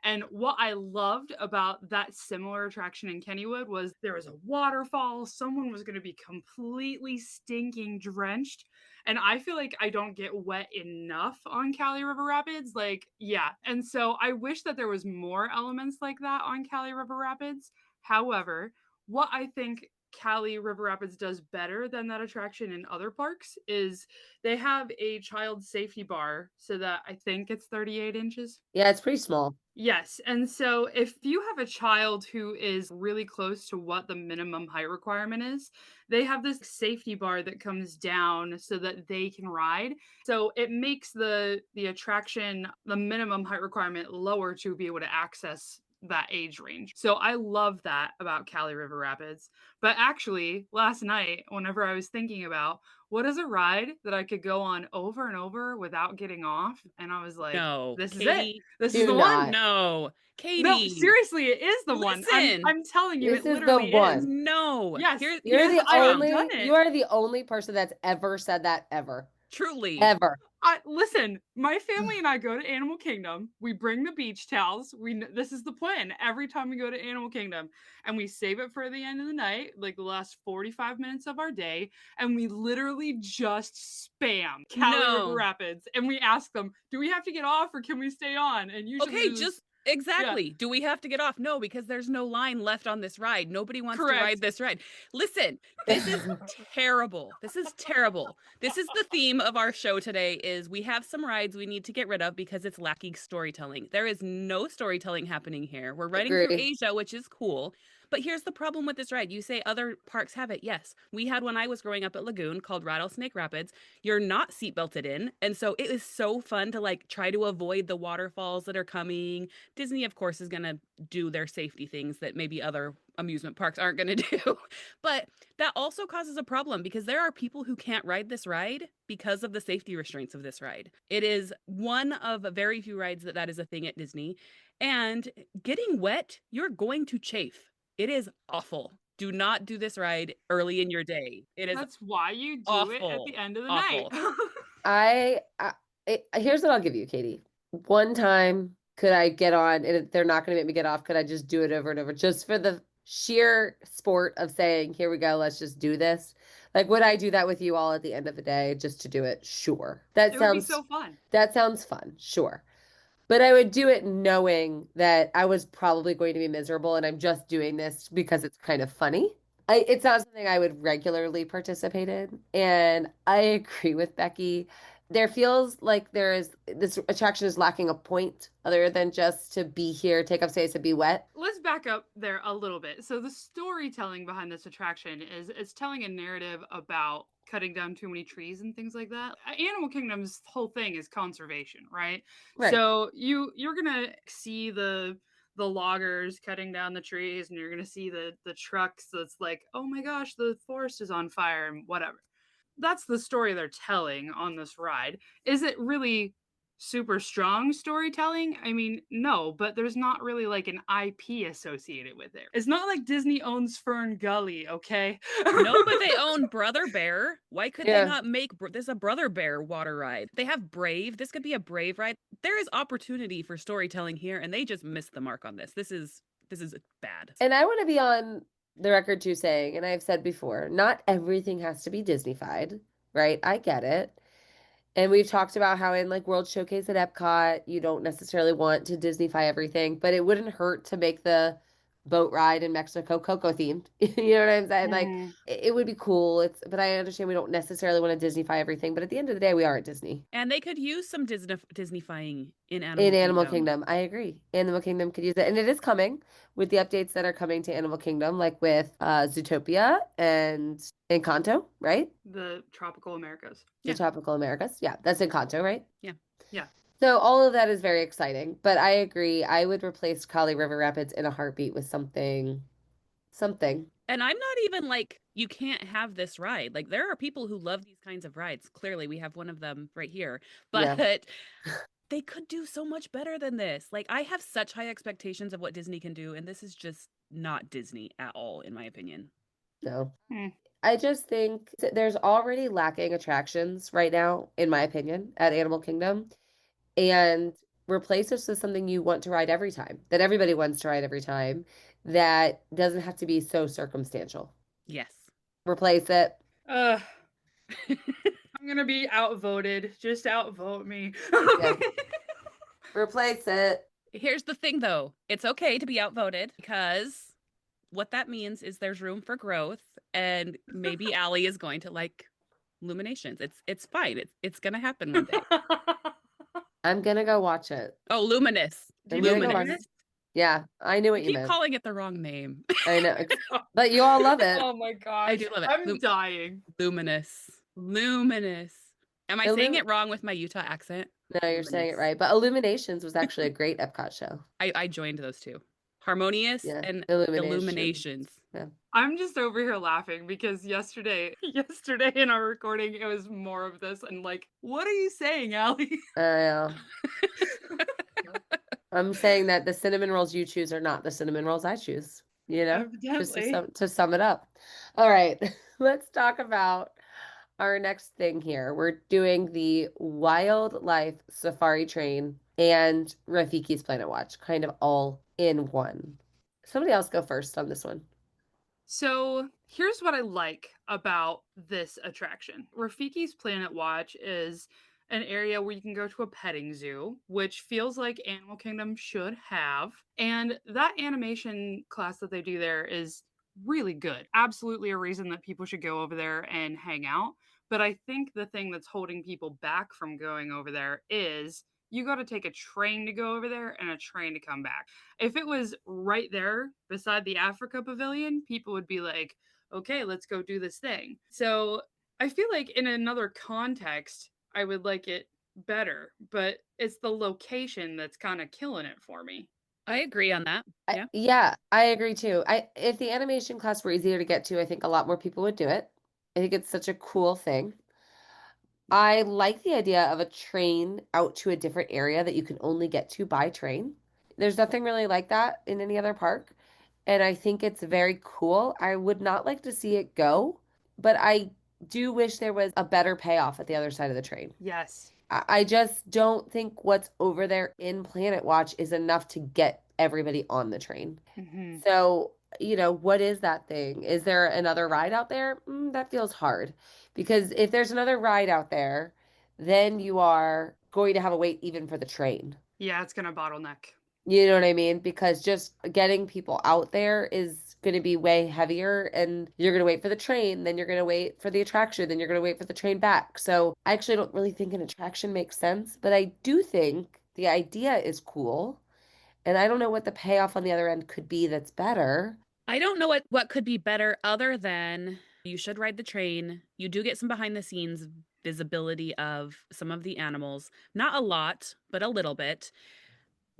[SPEAKER 2] And what I loved about that similar attraction in Kennywood was there was a waterfall, someone was going to be completely stinking drenched. And I feel like I don't get wet enough on Cali River Rapids. Like, yeah. And so I wish that there was more elements like that on Cali River Rapids. However, what I think Cali River Rapids does better than that attraction in other parks is they have a child safety bar so that I think it's 38 inches.
[SPEAKER 1] Yeah, it's pretty small.
[SPEAKER 2] Yes. And so if you have a child who is really close to what the minimum height requirement is, they have this safety bar that comes down so that they can ride. So it makes the attraction the minimum height requirement lower to be able to access that age range. So I love that about Cali River Rapids. But actually, last night, whenever I was thinking about what is a ride that I could go on over and over without getting off, and I was like,
[SPEAKER 3] No,
[SPEAKER 2] this is it.
[SPEAKER 3] Katie.
[SPEAKER 2] This is
[SPEAKER 1] Do
[SPEAKER 2] the one.
[SPEAKER 1] not.
[SPEAKER 3] No,
[SPEAKER 2] No,
[SPEAKER 3] Katie.
[SPEAKER 2] seriously, it is the one.
[SPEAKER 3] Listen.
[SPEAKER 2] I'm telling you,
[SPEAKER 1] This
[SPEAKER 2] it
[SPEAKER 1] is the
[SPEAKER 2] literally is.
[SPEAKER 1] one.
[SPEAKER 3] No.
[SPEAKER 2] Yes,
[SPEAKER 1] You're
[SPEAKER 2] because
[SPEAKER 3] Here's
[SPEAKER 1] the
[SPEAKER 3] what's
[SPEAKER 2] I have
[SPEAKER 3] wrong.
[SPEAKER 2] done
[SPEAKER 1] only,
[SPEAKER 2] it.
[SPEAKER 1] you are the only person that's ever said that ever.
[SPEAKER 3] Truly.
[SPEAKER 1] Ever.
[SPEAKER 2] Listen, my family and I go to Animal Kingdom. We bring the beach towels. This is the plan every time we go to Animal Kingdom, and we save it for the end of the night, like the last 45 minutes of our day, and we literally just spam Cali River
[SPEAKER 3] No.
[SPEAKER 2] Rapids, and we ask them, "Do we have to get off or can we stay on?" And usually,
[SPEAKER 3] Okay, just exactly. Do we have to get off? No, because there's no line left on this ride. Nobody wants to ride this ride. Listen, this is terrible. This is terrible. This is the theme of our show today is we have some rides we need to get rid of because it's lacking storytelling. There is no storytelling happening here. We're riding through
[SPEAKER 1] Agree.
[SPEAKER 3] Asia, which is cool. But here's the problem with this ride. You say other parks have it. Yes. We had when I was growing up at Lagoon called Rattlesnake Rapids. You're not seatbelted in. And so it is so fun to like try to avoid the waterfalls that are coming. Disney, of course, is going to do their safety things that maybe other amusement parks aren't going to do. But that also causes a problem because there are people who can't ride this ride because of the safety restraints of this ride. It is one of very few rides that is a thing at Disney. And getting wet, you're going to chafe. It is awful. Do not do this ride early in your day. It is
[SPEAKER 2] that's why you do
[SPEAKER 3] awful.
[SPEAKER 2] it at the end of the
[SPEAKER 3] Awful.
[SPEAKER 2] night.
[SPEAKER 1] Here's what I'll give you, Katie. One time, could I get on, and they're not going to make me get off, could I just do it over and over just for the sheer sport of saying, here we go, let's just do this? Like, would I do that with you all at the end of the day just to do it? Sure. That
[SPEAKER 2] It would be
[SPEAKER 1] sounds
[SPEAKER 2] so fun.
[SPEAKER 1] That sounds fun. Sure. But I would do it knowing that I was probably going to be miserable and I'm just doing this because it's kind of funny. It's not something I would regularly participate in. And I agree with Becki. There feels like this attraction is lacking a point other than just to be here, take up space, and be wet.
[SPEAKER 2] Let's back up there a little bit. So the storytelling behind this attraction is it's telling a narrative about cutting down too many trees and things like that. Animal Kingdom's whole thing is conservation, right?
[SPEAKER 1] Right.
[SPEAKER 2] So you're gonna see the loggers cutting down the trees, and you're gonna see the trucks that's like, oh my gosh, the forest is on fire and whatever. That's the story they're telling on this ride. Is it really super strong storytelling? I mean, no, but there's not really like an IP associated with it. It's not like Disney owns Fern Gully, okay?
[SPEAKER 3] No, but they own Brother Bear. Why could
[SPEAKER 1] Yeah.
[SPEAKER 3] they not make this a Brother Bear water ride? They have Brave. This could be a Brave ride. There is opportunity for storytelling here, and they just missed the mark on this. This is bad.
[SPEAKER 1] And I want to be on the record too saying, and I've said before, not everything has to be Disneyfied, right? I get it. And we've talked about how in like World Showcase at Epcot, you don't necessarily want to Disneyfy everything, but it wouldn't hurt to make the boat ride in Mexico Coco themed. You know what I'm saying? Like it would be cool. But I understand we don't necessarily want to Disneyfy everything, but at the end of the day, we are at Disney.
[SPEAKER 3] And they could use some Disneyfying in
[SPEAKER 1] Animal Kingdom. I agree. Animal Kingdom could use it. And it is coming with the updates that are coming to Animal Kingdom, like with Zootopia and Encanto, right?
[SPEAKER 2] The Tropical Americas.
[SPEAKER 1] The Tropical Americas. Yeah, that's Encanto, right?
[SPEAKER 3] Yeah.
[SPEAKER 2] Yeah.
[SPEAKER 1] So all of that is very exciting. But I agree. I would replace Kali River Rapids in a heartbeat with something.
[SPEAKER 3] And I'm not even like, you can't have this ride. Like, there are people who love these kinds of rides. Clearly, we have one of them right here. But they could do so much better than this. Like, I have such high expectations of what Disney can do, and this is just not Disney at all, in my opinion.
[SPEAKER 1] No. I just think there's already lacking attractions right now, in my opinion, at Animal Kingdom. And replace this with something you want to ride every time, that everybody wants to ride every time, that doesn't have to be so circumstantial.
[SPEAKER 3] Yes.
[SPEAKER 1] Replace it.
[SPEAKER 2] I'm gonna be outvoted. Just outvote me.
[SPEAKER 1] Replace it.
[SPEAKER 3] Here's the thing, though. It's okay to be outvoted because what that means is there's room for growth, and maybe Allie is going to like Illuminations. It's fine. It's gonna happen one day.
[SPEAKER 1] I'm gonna go watch it.
[SPEAKER 3] Oh, Luminous.
[SPEAKER 1] Luminous. Yeah, I knew what you
[SPEAKER 3] keep
[SPEAKER 1] meant.
[SPEAKER 3] calling it the wrong name.
[SPEAKER 1] I know, but you all love it.
[SPEAKER 2] Oh my gosh.
[SPEAKER 3] I do love it.
[SPEAKER 2] I'm dying.
[SPEAKER 3] Luminous. Am I saying it wrong with my Utah accent?
[SPEAKER 1] No, you're saying it right. But Illuminations was actually a great Epcot show.
[SPEAKER 3] I joined those two. Harmonious
[SPEAKER 1] Yeah.
[SPEAKER 3] and
[SPEAKER 1] Illumination.
[SPEAKER 3] illuminations.
[SPEAKER 1] Yeah.
[SPEAKER 2] I'm just over here laughing because yesterday in our recording, it was more of this and like, what are you saying, Allie?
[SPEAKER 1] Uh, I'm saying that the cinnamon rolls you choose are not the cinnamon rolls I choose, just
[SPEAKER 2] Evidently.
[SPEAKER 1] to sum it up. All right, let's talk about our next thing here. We're doing the wildlife safari train and Rafiki's Planet Watch, kind of all in one. Somebody else go first on this one.
[SPEAKER 2] So here's what I like about this attraction. Rafiki's Planet Watch is an area where you can go to a petting zoo, which feels like Animal Kingdom should have. And that animation class that they do there is really good. Absolutely a reason that people should go over there and hang out. But I think the thing that's holding people back from going over there is you got to take a train to go over there and a train to come back. If it was right there beside the Africa Pavilion, people would be like, okay, let's go do this thing. So I feel like in another context, I would like it better, but it's the location that's kind of killing it for me.
[SPEAKER 3] I agree on that. Yeah.
[SPEAKER 1] Yeah, I agree too. If the animation class were easier to get to, I think a lot more people would do it. I think it's such a cool thing. I like the idea of a train out to a different area that you can only get to by train. There's nothing really like that in any other park, and I think it's very cool. I would not like to see it go, but I do wish there was a better payoff at the other side of the train.
[SPEAKER 2] Yes.
[SPEAKER 1] I just don't think what's over there in Planet Watch is enough to get everybody on the train.
[SPEAKER 2] Mm-hmm.
[SPEAKER 1] So, what is that thing? Is there another ride out there? That feels hard because if there's another ride out there, then you are going to have a wait even for the train.
[SPEAKER 2] Yeah, it's going to bottleneck.
[SPEAKER 1] You know what I mean? Because just getting people out there is going to be way heavier, and you're going to wait for the train, then you're going to wait for the attraction, then you're going to wait for the train back. So I actually don't really think an attraction makes sense, but I do think the idea is cool. And I don't know what the payoff on the other end could be that's better.
[SPEAKER 3] I don't know what could be better other than you should ride the train. You do get some behind the scenes visibility of some of the animals. Not a lot, but a little bit.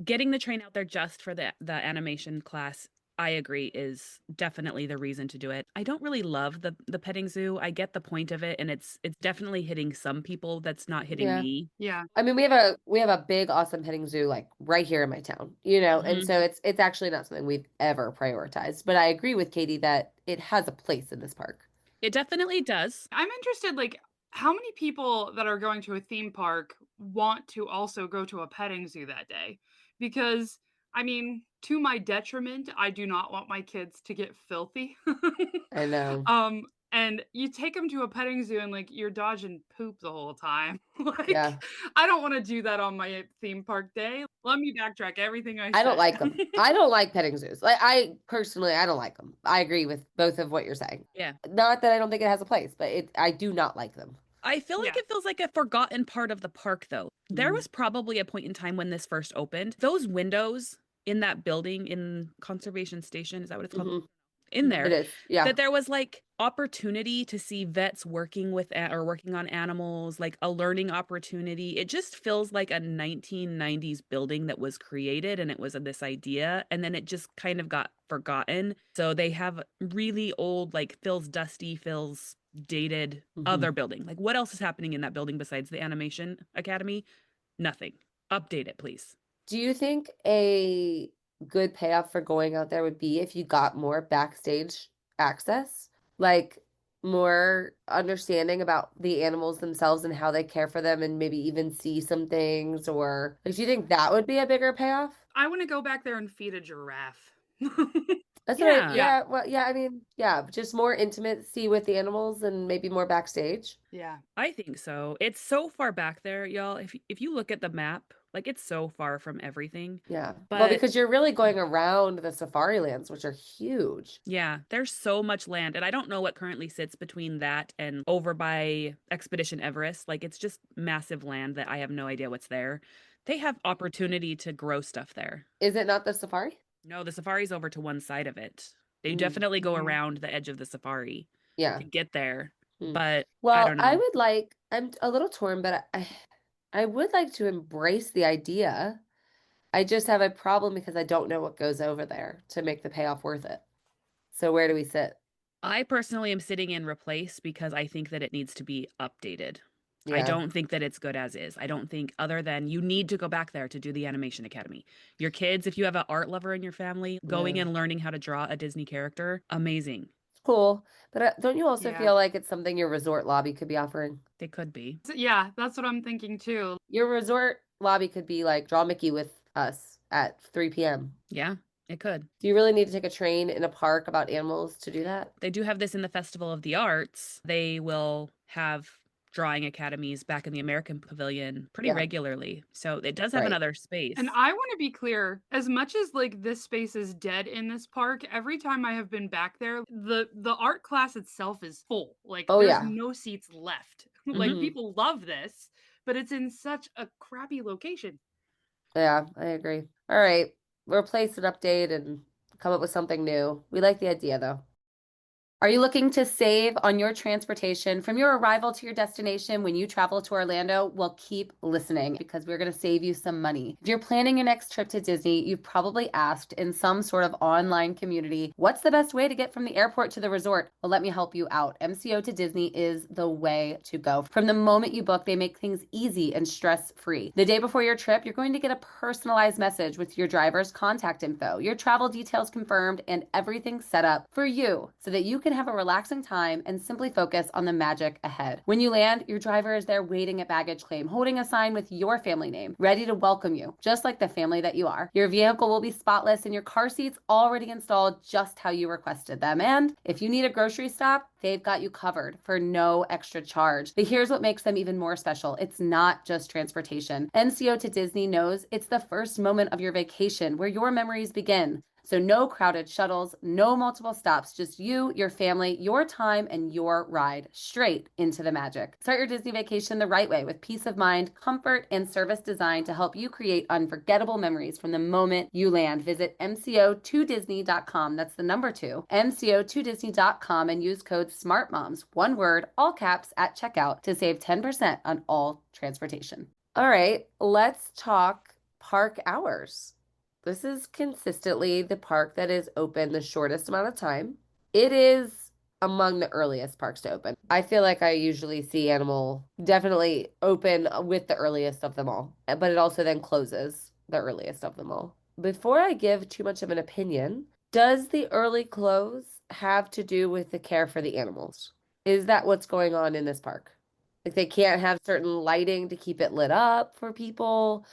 [SPEAKER 3] Getting the train out there just for the animation class, I agree, is definitely the reason to do it. I don't really love the petting zoo. I get the point of it, and it's definitely hitting some people that's not hitting
[SPEAKER 1] Yeah.
[SPEAKER 3] me.
[SPEAKER 2] Yeah.
[SPEAKER 1] I mean, we have a big, awesome petting zoo like right here in my town, and so it's actually not something we've ever prioritized. But I agree with Katie that it has a place in this park.
[SPEAKER 3] It definitely does.
[SPEAKER 2] I'm interested, like, how many people that are going to a theme park want to also go to a petting zoo that day? Because, I mean, to my detriment, I do not want my kids to get filthy.
[SPEAKER 1] I know.
[SPEAKER 2] And you take them to a petting zoo and like you're dodging poop the whole time. Like,
[SPEAKER 1] Yeah.
[SPEAKER 2] I don't want to do that on my theme park day. Let me backtrack everything I
[SPEAKER 1] I don't
[SPEAKER 2] said.
[SPEAKER 1] like them. I don't like petting zoos. Like I personally, I don't like them. I agree with both of what you're saying.
[SPEAKER 3] Yeah.
[SPEAKER 1] Not that I don't think it has a place, but I do not like them.
[SPEAKER 3] I feel like
[SPEAKER 2] Yeah.
[SPEAKER 3] it feels like a forgotten part of the park, though. There was probably a point in time when this first opened. Those windows in that building in Conservation Station, is that what it's called? In there,
[SPEAKER 1] It is. Yeah.
[SPEAKER 3] that there was like opportunity to see vets working with or working on animals, like a learning opportunity. It just feels like a 1990s building that was created and it was this idea and then it just kind of got forgotten. So they have really old, like feels dusty, feels dated other building. Like what else is happening in that building besides the Animation Academy? Nothing. Update it, please.
[SPEAKER 1] Do you think a good payoff for going out there would be if you got more backstage access? Like more understanding about the animals themselves and how they care for them and maybe even see some things or like, do you think that would be a bigger payoff?
[SPEAKER 2] I want to go back there and feed a giraffe.
[SPEAKER 1] That's
[SPEAKER 3] Yeah.
[SPEAKER 1] yeah, well, yeah, I mean, yeah, just more intimacy with the animals and maybe more backstage.
[SPEAKER 2] Yeah.
[SPEAKER 3] I think so. It's so far back there, y'all. If you look at the map, like it's so far from everything.
[SPEAKER 1] Yeah. Well,
[SPEAKER 3] But
[SPEAKER 1] because you're really going around the safari lands, which are huge.
[SPEAKER 3] yeah, there's so much land. And I don't know what currently sits between that and over by Expedition Everest. Like it's just massive land that I have no idea what's there. They have opportunity to grow stuff there.
[SPEAKER 1] Is it not the safari?
[SPEAKER 3] No, the safari's over to one side of it. They
[SPEAKER 1] Mm.
[SPEAKER 3] definitely go around the edge of the safari
[SPEAKER 1] Yeah.
[SPEAKER 3] to get there.
[SPEAKER 1] Mm.
[SPEAKER 3] But I
[SPEAKER 1] Well,
[SPEAKER 3] don't know.
[SPEAKER 1] I would like, I'm a little torn, but I would like to embrace the idea I just have a problem because I don't know what goes over there to make the payoff worth it. So where do we sit?
[SPEAKER 3] I personally am sitting in replace because I think that it needs to be updated. I
[SPEAKER 1] Yeah.
[SPEAKER 3] don't think that it's good as is. I don't think, other than you need to go back there to do the Animation Academy. Your kids, if you have an art lover in your family, going
[SPEAKER 1] Yeah.
[SPEAKER 3] and learning how to draw a Disney character, amazing.
[SPEAKER 1] It's cool. But don't you also
[SPEAKER 2] Yeah.
[SPEAKER 1] feel like it's something your resort lobby could be offering?
[SPEAKER 3] They could be.
[SPEAKER 2] So, yeah, that's what I'm thinking too.
[SPEAKER 1] Your resort lobby could be like draw Mickey with us at 3 p.m.
[SPEAKER 3] Yeah, it could.
[SPEAKER 1] Do you really need to take a train in a park about animals to do that?
[SPEAKER 3] They do have this in the Festival of the Arts. They will have drawing academies back in the American Pavilion pretty
[SPEAKER 1] Yeah,
[SPEAKER 3] regularly. So it does have
[SPEAKER 1] right.
[SPEAKER 3] another space.
[SPEAKER 2] And I want to be clear, as much as like this space is dead in this park, every time I have been back there, the art class itself is full. Like
[SPEAKER 1] Oh,
[SPEAKER 2] there's
[SPEAKER 1] yeah.
[SPEAKER 2] no seats left. Like
[SPEAKER 1] Hmm.
[SPEAKER 2] people love this, but it's in such a crappy location.
[SPEAKER 1] Yeah, I agree. All right. Replace and update and come up with something new. We like the idea, though. Are you looking to save on your transportation from your arrival to your destination when you travel to Orlando? Well, keep listening because we're going to save you some money. If you're planning your next trip to Disney, you've probably asked in some sort of online community, what's the best way to get from the airport to the resort? Well, let me help you out. MCO to Disney is the way to go. From the moment you book, they make things easy and stress-free. The day before your trip, you're going to get a personalized message with your driver's contact info, your travel details confirmed, and everything set up for you so that you can have a relaxing time and simply focus on the magic ahead. When you land, your driver is there waiting at baggage claim, holding a sign with your family name, ready to welcome you, just like the family that you are. Your vehicle will be spotless and your car seats already installed just how you requested them. And if you need a grocery stop, they've got you covered for no extra charge. But here's what makes them even more special. It's not just transportation. MCO to Disney knows it's the first moment of your vacation where your memories begin. So no crowded shuttles, no multiple stops, just you, your family, your time, and your ride straight into the magic. Start your Disney vacation the right way with peace of mind, comfort, and service designed to help you create unforgettable memories from the moment you land. Visit mco2disney.com. That's the number 2, mco2disney.com, and use code SMARTMOMS, one word, all caps, at checkout to save 10% on all transportation. All right, let's talk park hours. This is consistently the park that is open the shortest amount of time. It is among the earliest parks to open. I feel like I usually see Animal definitely open with the earliest of them all, but it also then closes the earliest of them all. Before I give too much of an opinion, does the early close have to do with the care for the animals? Is that what's going on in this park? Like they can't have certain lighting to keep it lit up for people?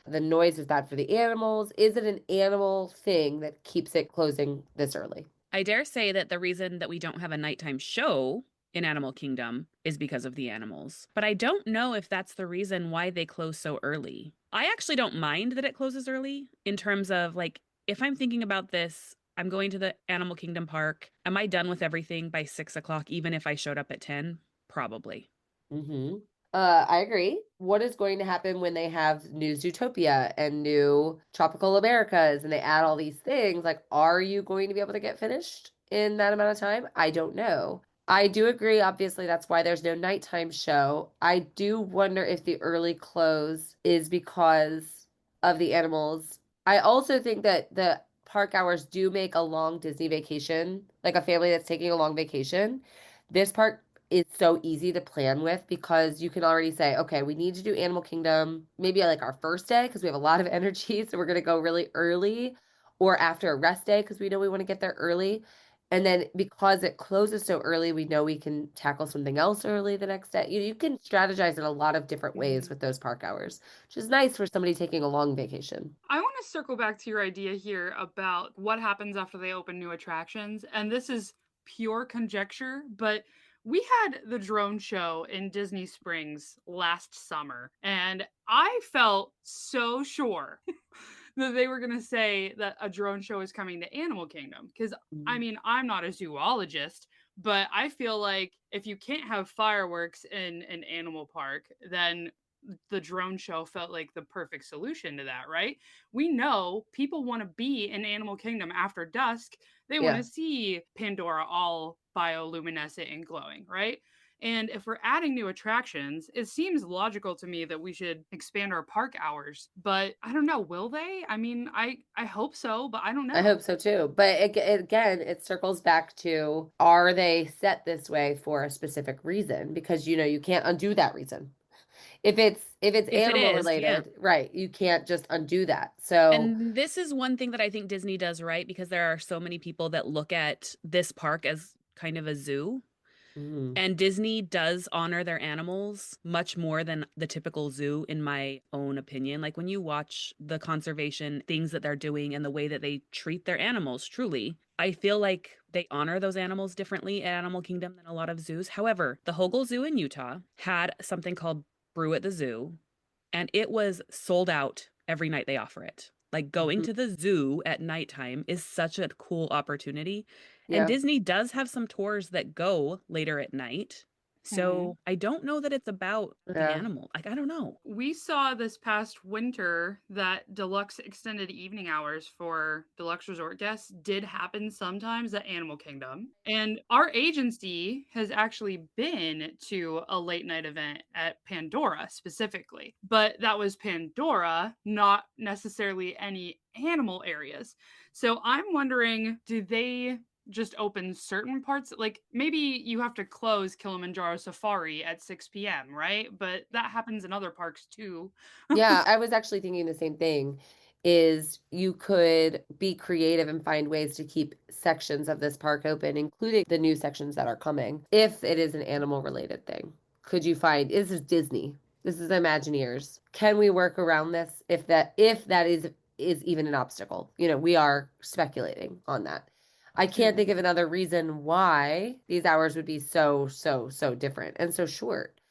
[SPEAKER 1] The noise is bad for the animals. Is it an animal thing that keeps it closing this early?
[SPEAKER 3] I dare say that the reason that we don't have a nighttime show in Animal Kingdom is because of the animals. But I don't know if that's the reason why they close so early. I actually don't mind that it closes early in terms of like, if I'm thinking about this, I'm going to the Animal Kingdom park. Am I done with everything by 6 o'clock, even if I showed up at 10? Probably.
[SPEAKER 1] Mm-hmm. I agree. What is going to happen when they have new Zootopia and new Tropical Americas and they add all these things? Like, are you going to be able to get finished in that amount of time? I don't know. I do agree, obviously, that's why there's no nighttime show. I do wonder if the early close is because of the animals. I also think that the park hours do make a long Disney vacation, like a family that's taking a long vacation. This park is so easy to plan with because you can already say, okay, we need to do Animal Kingdom maybe like our first day because we have a lot of energy, so we're going to go really early, or after a rest day because we know we want to get there early. And then because it closes so early, we know we can tackle something else early the next day. You can strategize in a lot of different ways with those park hours, which is nice for somebody taking a long vacation.
[SPEAKER 2] I want to circle back to your idea here about what happens after they open new attractions. And this is pure conjecture, but we had the drone show in Disney Springs last summer, and I felt so sure that they were going to say that a drone show is coming to Animal Kingdom. Because, I mean, I'm not a zoologist, but I feel like if you can't have fireworks in an animal park, then the drone show felt like the perfect solution to that, right? We know people want to be in Animal Kingdom after dusk. They want
[SPEAKER 1] Yeah.
[SPEAKER 2] to see Pandora all bioluminescent and glowing, right? And if we're adding new attractions, it seems logical to me that we should expand our park hours. But I don't know, will they? I mean, I hope so, but I don't
[SPEAKER 1] I
[SPEAKER 2] know.
[SPEAKER 1] hope so too. But again, it circles back to, are they set this way for a specific reason? Because you can't undo that reason. If it's
[SPEAKER 3] If it
[SPEAKER 1] animal
[SPEAKER 3] is, yeah.
[SPEAKER 1] related, right, you can't just undo that. So,
[SPEAKER 3] And this is one thing that I think Disney does right, because there are so many people that look at this park as kind of a zoo.
[SPEAKER 1] mm,
[SPEAKER 3] And Disney does honor their animals much more than the typical zoo, in my own opinion. Like when you watch the conservation things that they're doing and the way that they treat their animals, truly, I feel like they honor those animals differently at Animal Kingdom than a lot of zoos. However, the Hogle Zoo in Utah had something called Brew at the Zoo, and it was sold out every night they offer it. Like going
[SPEAKER 1] mhm,
[SPEAKER 3] to the zoo at nighttime is such a cool opportunity. And
[SPEAKER 1] yeah,
[SPEAKER 3] Disney does have some tours that go later at night.
[SPEAKER 2] Mhm.
[SPEAKER 3] So I don't know that it's about the
[SPEAKER 1] yeah.
[SPEAKER 3] animal. Like, I don't know.
[SPEAKER 2] We saw this past winter that deluxe extended evening hours for deluxe resort guests did happen sometimes at Animal Kingdom. And our agency has actually been to a late night event at Pandora specifically, but that was Pandora, not necessarily any animal areas. So I'm wondering, do they just open certain parts? Like maybe you have to close Kilimanjaro Safari at 6 p.m., right? But that happens in other parks too.
[SPEAKER 1] Yeah, I was actually thinking the same thing, is you could be creative and find ways to keep sections of this park open, including the new sections that are coming, if it is an animal related thing. Could you find, this is Disney, this is Imagineers. Can we work around this if that is even an obstacle? We are speculating on that. I can't think of
[SPEAKER 2] Mhm.
[SPEAKER 1] another reason why these hours would be so, so, so different and so short.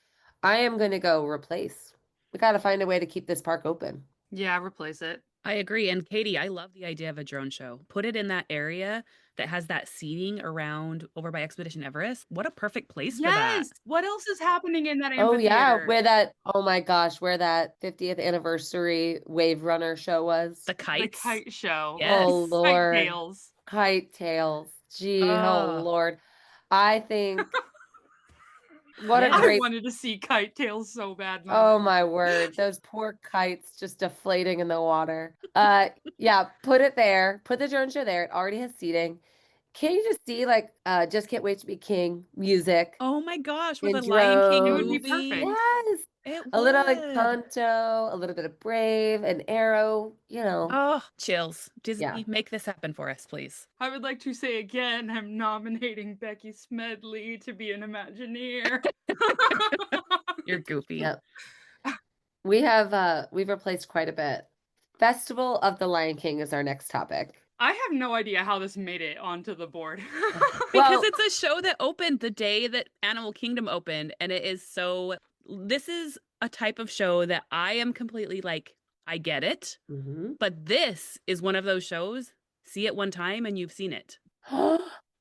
[SPEAKER 1] I am going to go replace. We got to find a way to keep this park open.
[SPEAKER 2] Yeah, replace it.
[SPEAKER 3] I agree. And Katie, I love the idea of a drone show. Put it in that area that has that seating around over by Expedition Everest. What a perfect place for that.
[SPEAKER 2] Yes. What else is happening in that
[SPEAKER 1] Oh yeah,
[SPEAKER 2] amphitheater?
[SPEAKER 1] oh my gosh, where that 50th anniversary Wave Runner show was.
[SPEAKER 3] The
[SPEAKER 2] The
[SPEAKER 3] kites.
[SPEAKER 2] kite show.
[SPEAKER 1] Oh
[SPEAKER 3] Yes.
[SPEAKER 2] Kite
[SPEAKER 1] Lord,
[SPEAKER 2] tails.
[SPEAKER 1] kite tails. Gee, oh
[SPEAKER 3] Oh,
[SPEAKER 1] Lord. I think what a
[SPEAKER 2] I
[SPEAKER 3] yes.
[SPEAKER 1] great,
[SPEAKER 2] wanted to see kite tails so bad, man.
[SPEAKER 1] oh my word, those poor kites just deflating in the water. Yeah, put it there. Put the drone show there. It already has seating. Can you just see like just can't wait to be king music
[SPEAKER 3] Oh my gosh, with
[SPEAKER 1] in
[SPEAKER 3] the Lion King
[SPEAKER 2] It would be
[SPEAKER 1] drones?
[SPEAKER 2] perfect.
[SPEAKER 3] movie.
[SPEAKER 1] Yes.
[SPEAKER 3] It
[SPEAKER 1] A little
[SPEAKER 3] would.
[SPEAKER 1] Encanto, a little bit of Brave, an Arrow.
[SPEAKER 3] Oh, chills.
[SPEAKER 1] Yeah.
[SPEAKER 3] Disney, make this happen for us, please.
[SPEAKER 2] I would like to say again, I'm nominating Becki Smedley to be an Imagineer.
[SPEAKER 3] You're goofy.
[SPEAKER 1] Yep. We've replaced quite a bit. Festival of the Lion King is our next topic.
[SPEAKER 2] I have no idea how this made it onto the board.
[SPEAKER 3] Because
[SPEAKER 1] Well,
[SPEAKER 3] it's a show that opened the day that Animal Kingdom opened, and it is so. This is a type of show that I am completely like, I get it,
[SPEAKER 1] mhm.
[SPEAKER 3] but this is one of those shows, see it one time and you've seen it.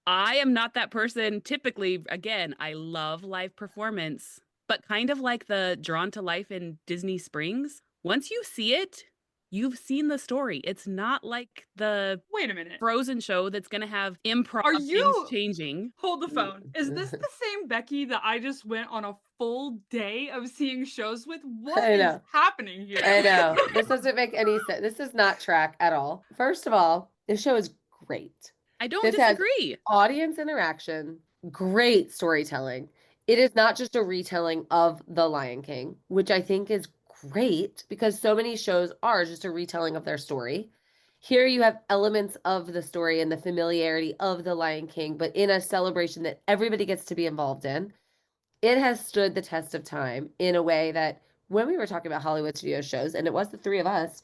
[SPEAKER 3] I am not that person. Typically, again, I love live performance, but kind of like the Drawn to Life in Disney Springs, once you see it, you've seen the story. It's not like the
[SPEAKER 2] Wait a minute.
[SPEAKER 3] Frozen show that's going to have improv
[SPEAKER 2] Are
[SPEAKER 3] things
[SPEAKER 2] you
[SPEAKER 3] changing.
[SPEAKER 2] hold the phone? Is this the same Becki that I just went on a full day of seeing shows with? What
[SPEAKER 1] I
[SPEAKER 2] is
[SPEAKER 1] know.
[SPEAKER 2] happening here?
[SPEAKER 1] I know. This doesn't make any sense. This does not track at all. First of all, this show is great.
[SPEAKER 3] I don't
[SPEAKER 1] This has
[SPEAKER 3] disagree.
[SPEAKER 1] audience interaction, great storytelling. It is not just a retelling of The Lion King, which I think is great because so many shows are just a retelling of their story. Here you have elements of the story and the familiarity of The Lion King, but in a celebration that everybody gets to be involved in. It has stood the test of time in a way that when we were talking about Hollywood studio shows, and it was the three of us,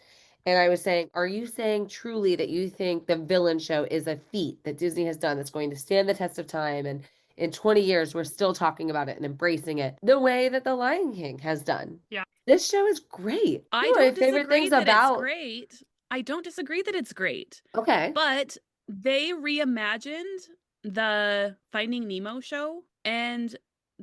[SPEAKER 1] and I was saying, are you saying truly that you think the villain show is a feat that Disney has done that's going to stand the test of time? And in 20 years, we're still talking about it and embracing it the way that The Lion King has done.
[SPEAKER 2] Yeah.
[SPEAKER 1] This show is great.
[SPEAKER 3] I
[SPEAKER 1] One of my
[SPEAKER 3] don't
[SPEAKER 1] favorite
[SPEAKER 3] disagree
[SPEAKER 1] things
[SPEAKER 3] that it's
[SPEAKER 1] about,
[SPEAKER 3] great. I don't disagree that it's great.
[SPEAKER 1] okay.
[SPEAKER 3] But they reimagined the Finding Nemo show, and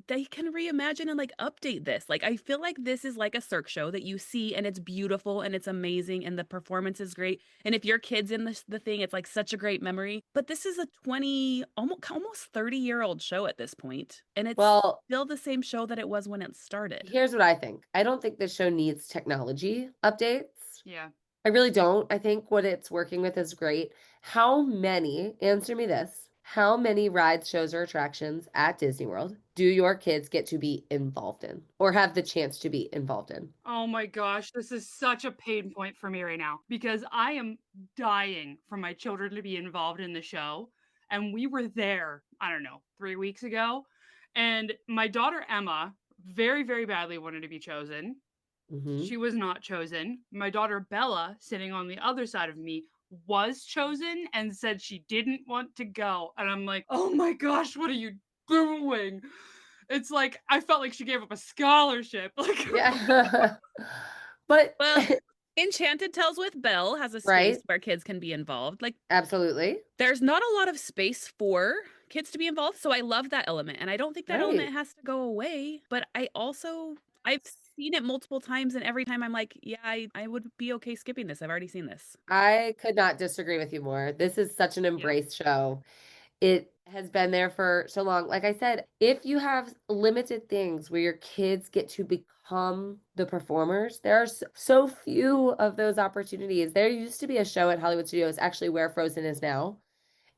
[SPEAKER 3] they can reimagine and like update this. Like I feel like this is like a Cirque show that you see and it's beautiful and it's amazing and the performance is great. And if your kid's in the thing, it's like such a great memory. But this is a 20 almost 30-year-old show at this point, and it's
[SPEAKER 1] Well,
[SPEAKER 3] still the same show that it was when it started.
[SPEAKER 1] here's what I think. I don't think this show needs technology updates.
[SPEAKER 2] Yeah.
[SPEAKER 1] I really don't. I think what it's working with is great. How many, answer me this, how many rides, shows, or attractions at Disney World do your kids get to be involved in or have the chance to be involved in?
[SPEAKER 2] Oh my gosh, this is such a pain point for me right now because I am dying for my children to be involved in the show. And we were there, I don't know, 3 weeks ago. And my daughter Emma very, very badly wanted to be chosen.
[SPEAKER 1] Hmm.
[SPEAKER 2] She was not chosen. My daughter Bella, sitting on the other side of me, was chosen and said she didn't want to go. And I'm like, oh my gosh, what are you doing? It's like I felt like she gave up a scholarship. Like,
[SPEAKER 1] Yeah. But,
[SPEAKER 3] Well, Enchanted Tales with Belle has a space
[SPEAKER 1] right?
[SPEAKER 3] where kids can be involved. Like
[SPEAKER 1] Absolutely.
[SPEAKER 3] there's not a lot of space for kids to be involved, so I love that element. And I don't think that
[SPEAKER 1] Right.
[SPEAKER 3] element has to go away, but I've seen it multiple times and every time I'm like, yeah, I would be okay skipping this. I've already seen this.
[SPEAKER 1] I could not disagree with you more. This is such an
[SPEAKER 2] yeah.
[SPEAKER 1] embrace show. It has been there for so long. Like I said, if you have limited things where your kids get to become the performers, there are so few of those opportunities. There used to be a show at Hollywood Studios, actually where Frozen is now,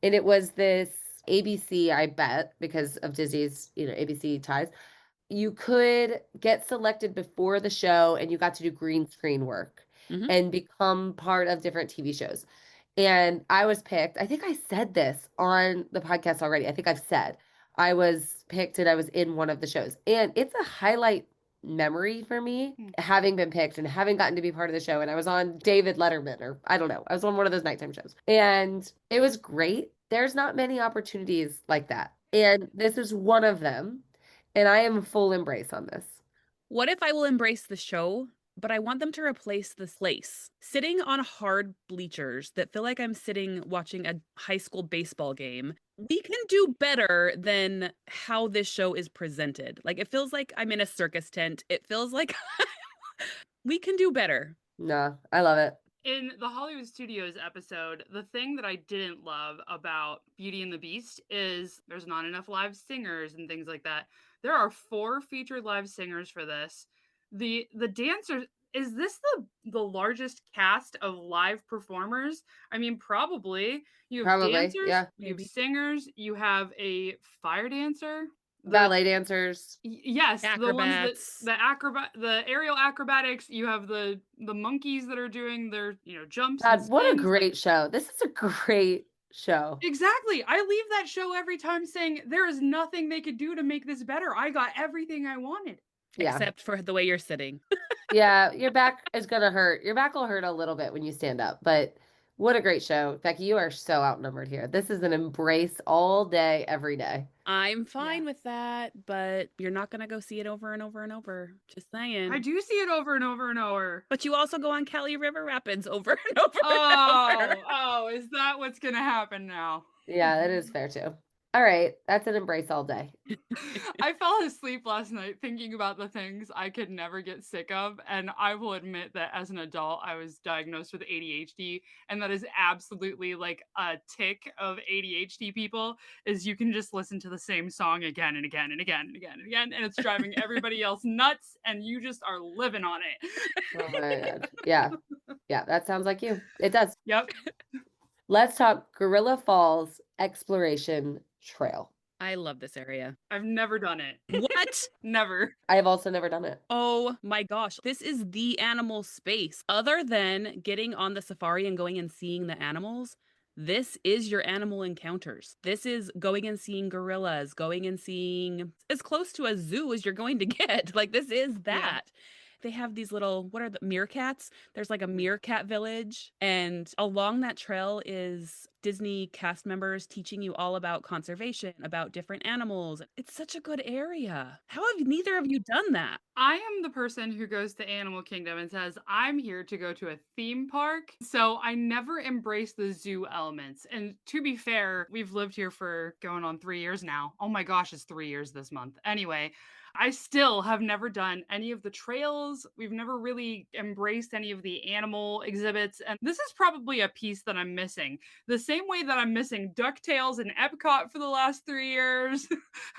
[SPEAKER 1] and it was this ABC, I bet, because of Disney's, ABC ties. You could get selected before the show and you got to do green screen work
[SPEAKER 3] Hmm.
[SPEAKER 1] and become part of different TV shows. And I was picked. I think I said this on the podcast already. I think I've said I was picked and I was in one of the shows. And it's a highlight memory for me
[SPEAKER 2] Hmm.
[SPEAKER 1] having been picked and having gotten to be part of the show. And I was on David Letterman, or I don't know. I was on one of those nighttime shows. And it was great. There's not many opportunities like that. And this is one of them. And I am full embrace on this.
[SPEAKER 3] What if I will embrace the show, but I want them to replace the place? Sitting on hard bleachers that feel like I'm sitting watching a high school baseball game. We can do better than how this show is presented. Like it feels like I'm in a circus tent. It feels like we can do better.
[SPEAKER 1] No, I love it.
[SPEAKER 2] In the Hollywood Studios episode, the thing that I didn't love about Beauty and the Beast is there's not enough live singers and things like that. There are 4 featured live singers for this. The dancers, is this the largest cast of live performers? I mean, probably. You have
[SPEAKER 1] Probably.
[SPEAKER 2] dancers,
[SPEAKER 1] Yeah.
[SPEAKER 2] you have
[SPEAKER 3] Maybe.
[SPEAKER 2] singers, you have a fire dancer. The
[SPEAKER 1] Ballet dancers.
[SPEAKER 2] Yes, the ones that
[SPEAKER 3] Acrobats.
[SPEAKER 2] the aerial acrobatics. You have the monkeys that are doing their jumps and
[SPEAKER 1] God, what a
[SPEAKER 2] spins. Like
[SPEAKER 1] great show. This is a great show.
[SPEAKER 2] exactly, I leave that show every time saying there is nothing they could do to make this better. I got everything I wanted.
[SPEAKER 1] Yeah.
[SPEAKER 3] Except for the way you're sitting.
[SPEAKER 1] Yeah, your back is gonna hurt. Your back will hurt a little bit when you stand up, but what a great show. Becki, you are so outnumbered here. This is an embrace all day, every day.
[SPEAKER 3] I'm fine
[SPEAKER 2] Yeah.
[SPEAKER 3] with that, but you're not going to go see it over and over and over. Just saying.
[SPEAKER 2] I do see it over and over and over.
[SPEAKER 3] But you also go on Cali River Rapids over and over
[SPEAKER 2] Oh,
[SPEAKER 3] and over.
[SPEAKER 2] oh, is that what's gonna happen now?
[SPEAKER 1] Yeah, that is fair too. All right, that's an embrace all day.
[SPEAKER 2] I fell asleep last night thinking about the things I could never get sick of. And I will admit that as an adult, I was diagnosed with ADHD. And that is absolutely like a tick of ADHD people is you can just listen to the same song again and again and again and again and again. And it's driving everybody else nuts. And you just are living on it.
[SPEAKER 1] Oh my God. Yeah. Yeah, that sounds like you. It does.
[SPEAKER 2] Yep.
[SPEAKER 1] Let's talk Gorilla Falls Exploration Trail.
[SPEAKER 3] I love this area.
[SPEAKER 2] I've never done it.
[SPEAKER 3] What?
[SPEAKER 2] Never.
[SPEAKER 1] I have also never done it.
[SPEAKER 3] Oh my gosh. This is the animal space. Other than getting on the safari and going and seeing the animals, this is your animal encounters. This is going and seeing gorillas, going and seeing as close to a zoo as you're going to get. Like, this is that. they have these little, what are the meerkats? There's like a meerkat village. And along that trail is Disney cast members teaching you all about conservation, about different animals. It's such a good area. How have neither of you done that?
[SPEAKER 2] I am the person who goes to Animal Kingdom and says, I'm here to go to a theme park. So I never embrace the zoo elements. And to be fair, we've lived here for going on 3 years now. Oh my gosh, it's 3 years this month. Anyway, I still have never done any of the trails. We've never really embraced any of the animal exhibits. And this is probably a piece that I'm missing. The same way that I'm missing DuckTales and Epcot for the last 3 years.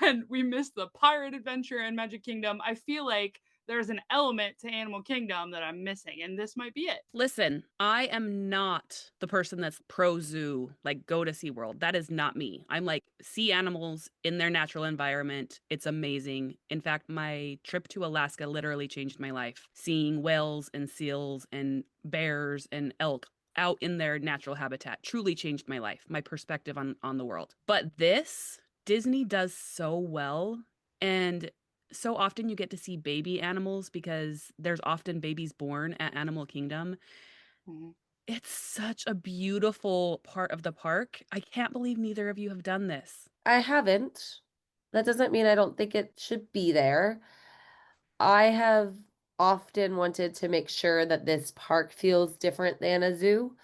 [SPEAKER 2] And we missed the pirate adventure in Magic Kingdom. I feel like there's an element to Animal Kingdom that I'm missing, and this might be it.
[SPEAKER 3] Listen, I am not the person that's pro zoo, like go to SeaWorld. That is not me. I'm like, see animals in their natural environment. It's amazing. In fact, my trip to Alaska literally changed my life. Seeing whales and seals and bears and elk out in their natural habitat truly changed my life, my perspective on the world. But this, Disney does so well. And so often you get to see baby animals because there's often babies born at Animal Kingdom.
[SPEAKER 2] Mhm.
[SPEAKER 3] It's such a beautiful part of the park. I can't believe neither of you have done this.
[SPEAKER 1] I haven't. That doesn't mean I don't think it should be there. I have often wanted to make sure that this park feels different than a zoo,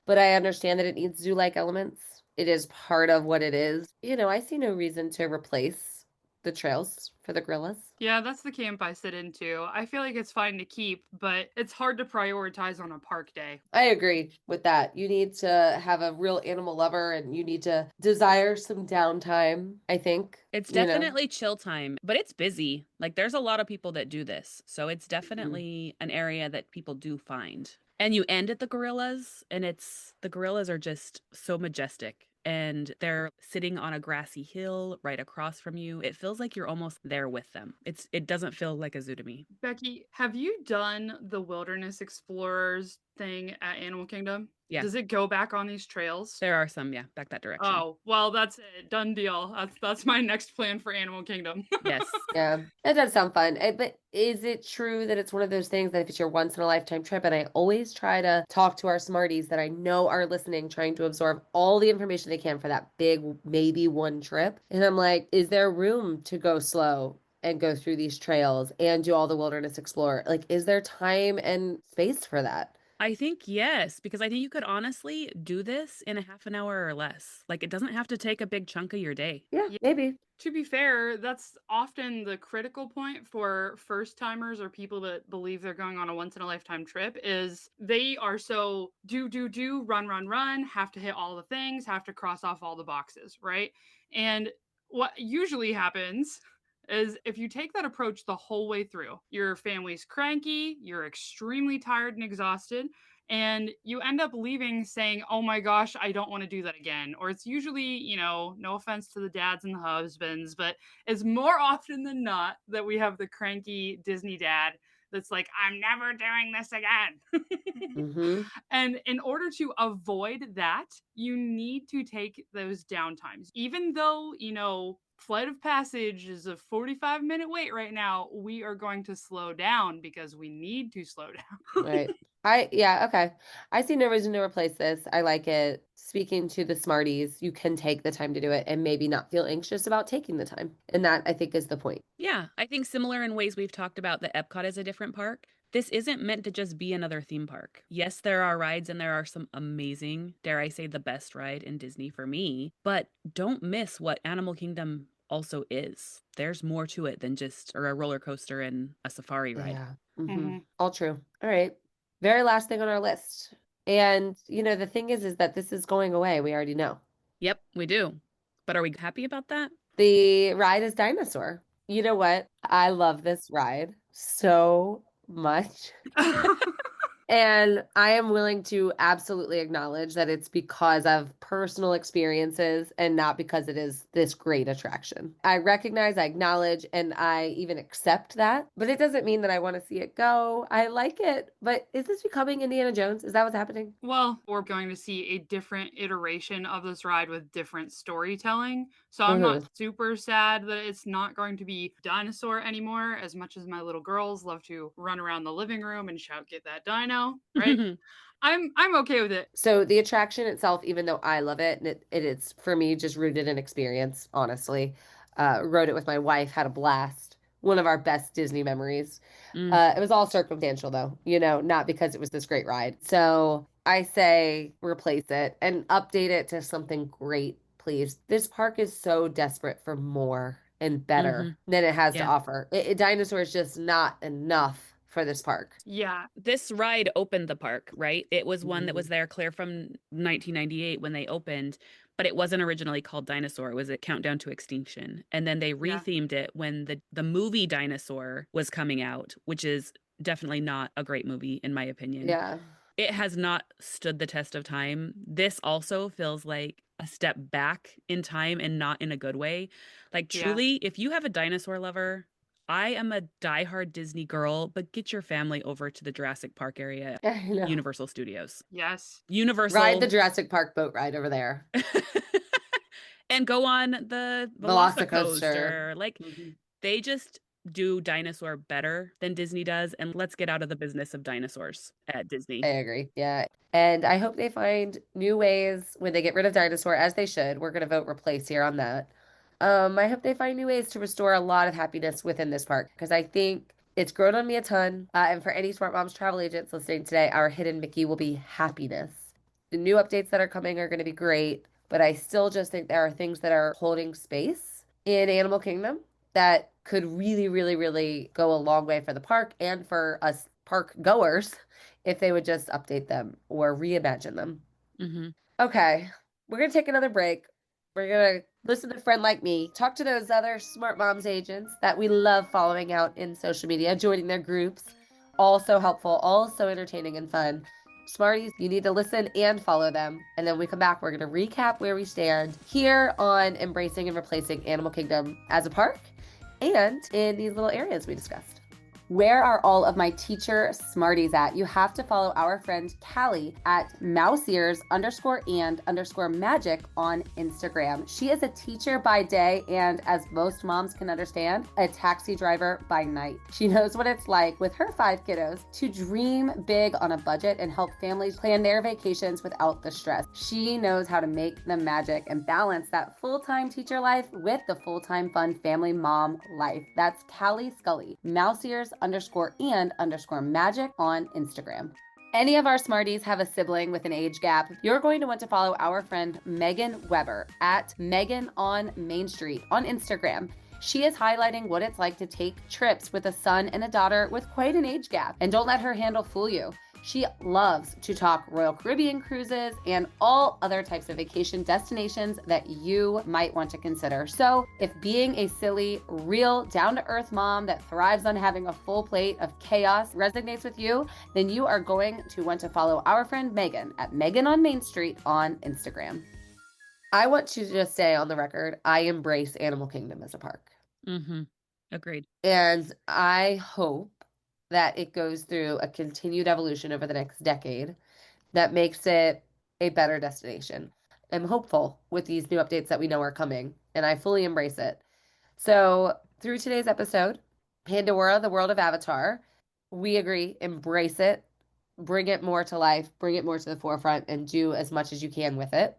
[SPEAKER 1] but I understand that it needs zoo-like elements. It is part of what it is. I see no reason to replace the trails for the gorillas.
[SPEAKER 2] Yeah, that's the camp I sit into. I feel like it's fine to keep, but it's hard to prioritize on a park day.
[SPEAKER 1] I agree with that. You need to have a real animal lover and you need to desire some downtime, I think.
[SPEAKER 3] It's definitely chill time, but it's busy. Like there's a lot of people that do this. So it's definitely an area that people do find. And you end at the gorillas, and the gorillas are just so majestic. And they're sitting on a grassy hill right across from you. It feels like you're almost there with them. It doesn't feel like a zoo to me.
[SPEAKER 2] Becki, have you done the Wilderness Explorers thing at Animal Kingdom?
[SPEAKER 3] Yeah.
[SPEAKER 2] Does it go back on these trails?
[SPEAKER 3] There are some, yeah, back that direction.
[SPEAKER 2] Oh, well, that's it. Done deal. That's my next plan for Animal Kingdom.
[SPEAKER 3] Yes.
[SPEAKER 1] Yeah, that does sound fun. But is it true that it's one of those things that if it's your once in a lifetime trip, and I always try to talk to our smarties that I know are listening, trying to absorb all the information they can for that big, maybe one trip. And I'm like, is there room to go slow and go through these trails and do all the wilderness explore? Like, is there time and space for that?
[SPEAKER 3] I think yes, because I think you could honestly do this in a half an hour or less. Like it doesn't have to take a big chunk of your day.
[SPEAKER 1] Yeah,
[SPEAKER 2] Yeah.
[SPEAKER 1] maybe.
[SPEAKER 2] To be fair, that's often the critical point for first timers or people that believe they're going on a once in a lifetime trip is they are so do, run, have to hit all the things, have to cross off all the boxes, right? And what usually happens is if you take that approach the whole way through, your family's cranky, you're extremely tired and exhausted, and you end up leaving saying, oh my gosh, I don't want to do that again. Or it's usually, no offense to the dads and the husbands, but it's more often than not that we have the cranky Disney dad that's like, I'm never doing this again.
[SPEAKER 1] Mm-hmm.
[SPEAKER 2] And in order to avoid that, you need to take those downtimes. Even though, Flight of Passage is a 45-minute wait right now, we are going to slow down because we need to slow down.
[SPEAKER 1] Right. Yeah, okay. I see no reason to replace this. I like it. Speaking to the smarties, you can take the time to do it and maybe not feel anxious about taking the time. And that I think is the point.
[SPEAKER 3] Yeah, I think similar in ways we've talked about that Epcot is a different park. This isn't meant to just be another theme park. Yes, there are rides and there are some amazing, dare I say, the best ride in Disney for me, but don't miss what Animal Kingdom also is. There's more to it than just a roller coaster and a safari ride.
[SPEAKER 1] Yeah. Mm-hmm. All true. All right. Very last thing on our list. And, the thing is that this is going away. We already know.
[SPEAKER 3] Yep, we do. But are we happy about that?
[SPEAKER 1] The ride is Dinosaur. You know what? I love this ride so much. And I am willing to absolutely acknowledge that it's because of personal experiences and not because it is this great attraction. I recognize, I acknowledge, and I even accept that, but it doesn't mean that I want to see it go. I like it, but is this becoming Indiana Jones? Is that what's happening?
[SPEAKER 2] Well, we're going to see a different iteration of this ride with different storytelling. So I'm not super sad that it's not going to be dinosaur anymore, as much as my little girls love to run around the living room and shout, "Get that dino!" Right? I'm okay with it.
[SPEAKER 1] So the attraction itself, even though I love it, and it is for me just rooted in experience, honestly. Rode it with my wife, had a blast. One of our best Disney memories. It was all circumstantial though, not because it was this great ride. So I say replace it and update it to something great, please. This park is so desperate for more and better than it has to offer. Dinosaur is just not enough for this park.
[SPEAKER 2] Yeah.
[SPEAKER 3] This ride opened the park, right? It was one that was there clear from 1998 when they opened, but it wasn't originally called Dinosaur. It was a Countdown to Extinction. And then they rethemed it when the movie Dinosaur was coming out, which is definitely not a great movie in my opinion.
[SPEAKER 1] Yeah.
[SPEAKER 3] It has not stood the test of time. This also feels like a step back in time and not in a good way. Like truly, if you have a dinosaur lover, I am a diehard Disney girl, but get your family over to the Jurassic Park area, Universal Studios.
[SPEAKER 2] Yes.
[SPEAKER 3] Universal.
[SPEAKER 1] Ride the Jurassic Park boat ride over there.
[SPEAKER 3] And go on the Velocicoaster. Like, they just do dinosaur better than Disney does, and let's get out of the business of dinosaurs at Disney.
[SPEAKER 1] I agree. Yeah. And I hope they find new ways when they get rid of dinosaur, as they should. We're going to vote replace here on that. I hope they find new ways to restore a lot of happiness within this park because I think it's grown on me a ton. And for any Smart Moms travel agents listening today, our hidden Mickey will be happiness. The new updates that are coming are going to be great, but I still just think there are things that are holding space in Animal Kingdom that could really, really, really go a long way for the park and for us park goers if they would just update them or reimagine them. Okay, we're going to take another break. We're going to listen to a friend like me, talk to those other Smart Moms agents that we love following out in social media, joining their groups. All so helpful, all so entertaining and fun. Smarties, you need to listen and follow them. And then we come back, we're going to recap where we stand here on embracing and replacing Animal Kingdom as a park and in these little areas we discussed. Where are all of my teacher Smarties at? You have to follow our friend Callie at mouseears_and_magic on Instagram. She is a teacher by day and, as most moms can understand, a taxi driver by night. She knows what it's like with her 5 kiddos to dream big on a budget and help families plan their vacations without the stress. She knows how to make the magic and balance that full-time teacher life with the full-time fun family mom life. That's Callie Scully, mouseears_and_magic on Instagram. Any of our Smarties have a sibling with an age gap, you're going to want to follow our friend Megan Weber at Megan on Main Street on Instagram. She is highlighting what it's like to take trips with a son and a daughter with quite an age gap. And don't let her handle fool you. She loves to talk Royal Caribbean cruises and all other types of vacation destinations that you might want to consider. So if being a silly, real, down-to-earth mom that thrives on having a full plate of chaos resonates with you, then you are going to want to follow our friend Megan at Megan on Main Street on Instagram. I want to just say on the record, I embrace Animal Kingdom as a park.
[SPEAKER 3] Agreed.
[SPEAKER 1] And I hope that it goes through a continued evolution over the next decade that makes it a better destination. I'm hopeful with these new updates that we know are coming, and I fully embrace it. So through today's episode, Pandora, the world of Avatar, we agree, embrace it, bring it more to life, bring it more to the forefront, and do as much as you can with it.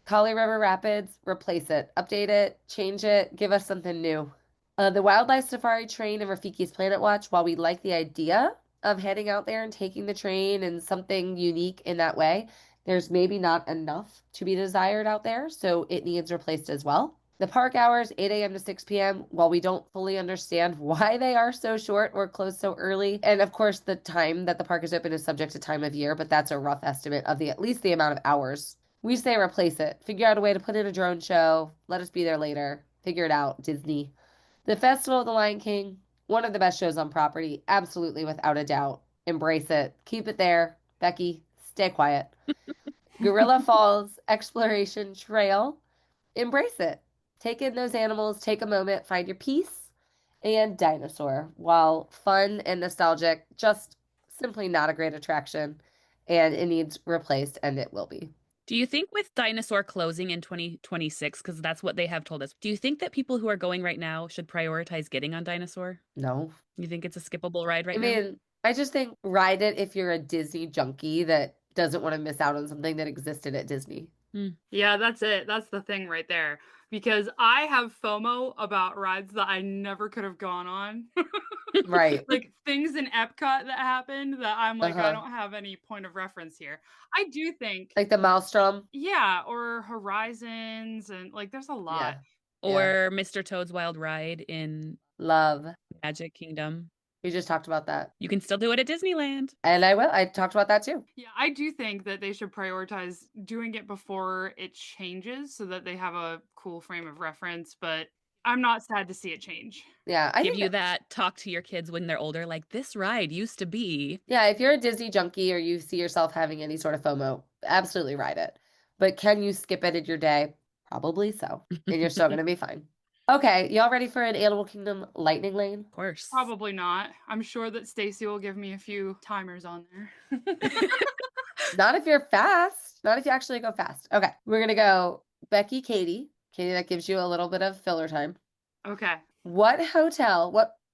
[SPEAKER 1] Kali River Rapids, replace it, update it, change it, give us something new. The Wildlife Safari train and Rafiki's Planet Watch, while we like the idea of heading out there and taking the train and something unique in that way, there's maybe not enough to be desired out there, so it needs replaced as well. The park hours, 8 a.m. to 6 p.m., while we don't fully understand why they are so short or closed so early, and of course the time that the park is open is subject to time of year, but that's a rough estimate of at least the amount of hours. We say replace it. Figure out a way to put in a drone show. Let us be there later. Figure it out, Disney. The Festival of the Lion King, one of the best shows on property, absolutely without a doubt. Embrace it. Keep it there. Becki, stay quiet. Gorilla Falls Exploration Trail. Embrace it. Take in those animals, take a moment, find your peace. And Dinosaur, while fun and nostalgic, just simply not a great attraction. And it needs replaced, and it will be.
[SPEAKER 3] Do you think with Dinosaur closing in 2026, because that's what they have told us, do you think that people who are going right now should prioritize getting on Dinosaur?
[SPEAKER 1] No.
[SPEAKER 3] You think it's a skippable ride right
[SPEAKER 1] I
[SPEAKER 3] now?
[SPEAKER 1] mean, I just think ride it if you're a Disney junkie that doesn't want to miss out on something that existed at Disney.
[SPEAKER 2] Yeah, that's it. That's the thing right there. Because I have FOMO about rides that I never could have gone on.
[SPEAKER 1] Right.
[SPEAKER 2] Like things in Epcot that happened that I'm like, I
[SPEAKER 1] Uh-huh.
[SPEAKER 2] don't have any point of reference here. I do think,
[SPEAKER 1] Like the Maelstrom.
[SPEAKER 2] yeah, or Horizons, and like there's a lot.
[SPEAKER 1] Yeah.
[SPEAKER 3] Or Mr. Toad's Wild Ride in
[SPEAKER 1] Love.
[SPEAKER 3] Magic Kingdom.
[SPEAKER 1] We just talked about that.
[SPEAKER 3] You can still do it at Disneyland.
[SPEAKER 1] And I will. I talked about that too.
[SPEAKER 2] Yeah, I do think that they should prioritize doing it before it changes so that they have a cool frame of reference, but I'm not sad to see it change.
[SPEAKER 1] Yeah. I
[SPEAKER 3] Give
[SPEAKER 1] think
[SPEAKER 3] you that talk to your kids when they're older, like this ride used to be.
[SPEAKER 1] Yeah, if you're a Disney junkie or you see yourself having any sort of FOMO, absolutely ride it. But can you skip it in your day? Probably so. And you're still going to be fine. Okay, y'all ready for an Animal Kingdom lightning lane?
[SPEAKER 3] Of course.
[SPEAKER 2] Probably not. I'm sure that Stacy will give me a few timers on there.
[SPEAKER 1] Not if you're fast. Not if you actually go fast. Okay, we're going to go Becki, Katie. Katie, that gives you a little bit of filler time.
[SPEAKER 2] Okay.
[SPEAKER 1] What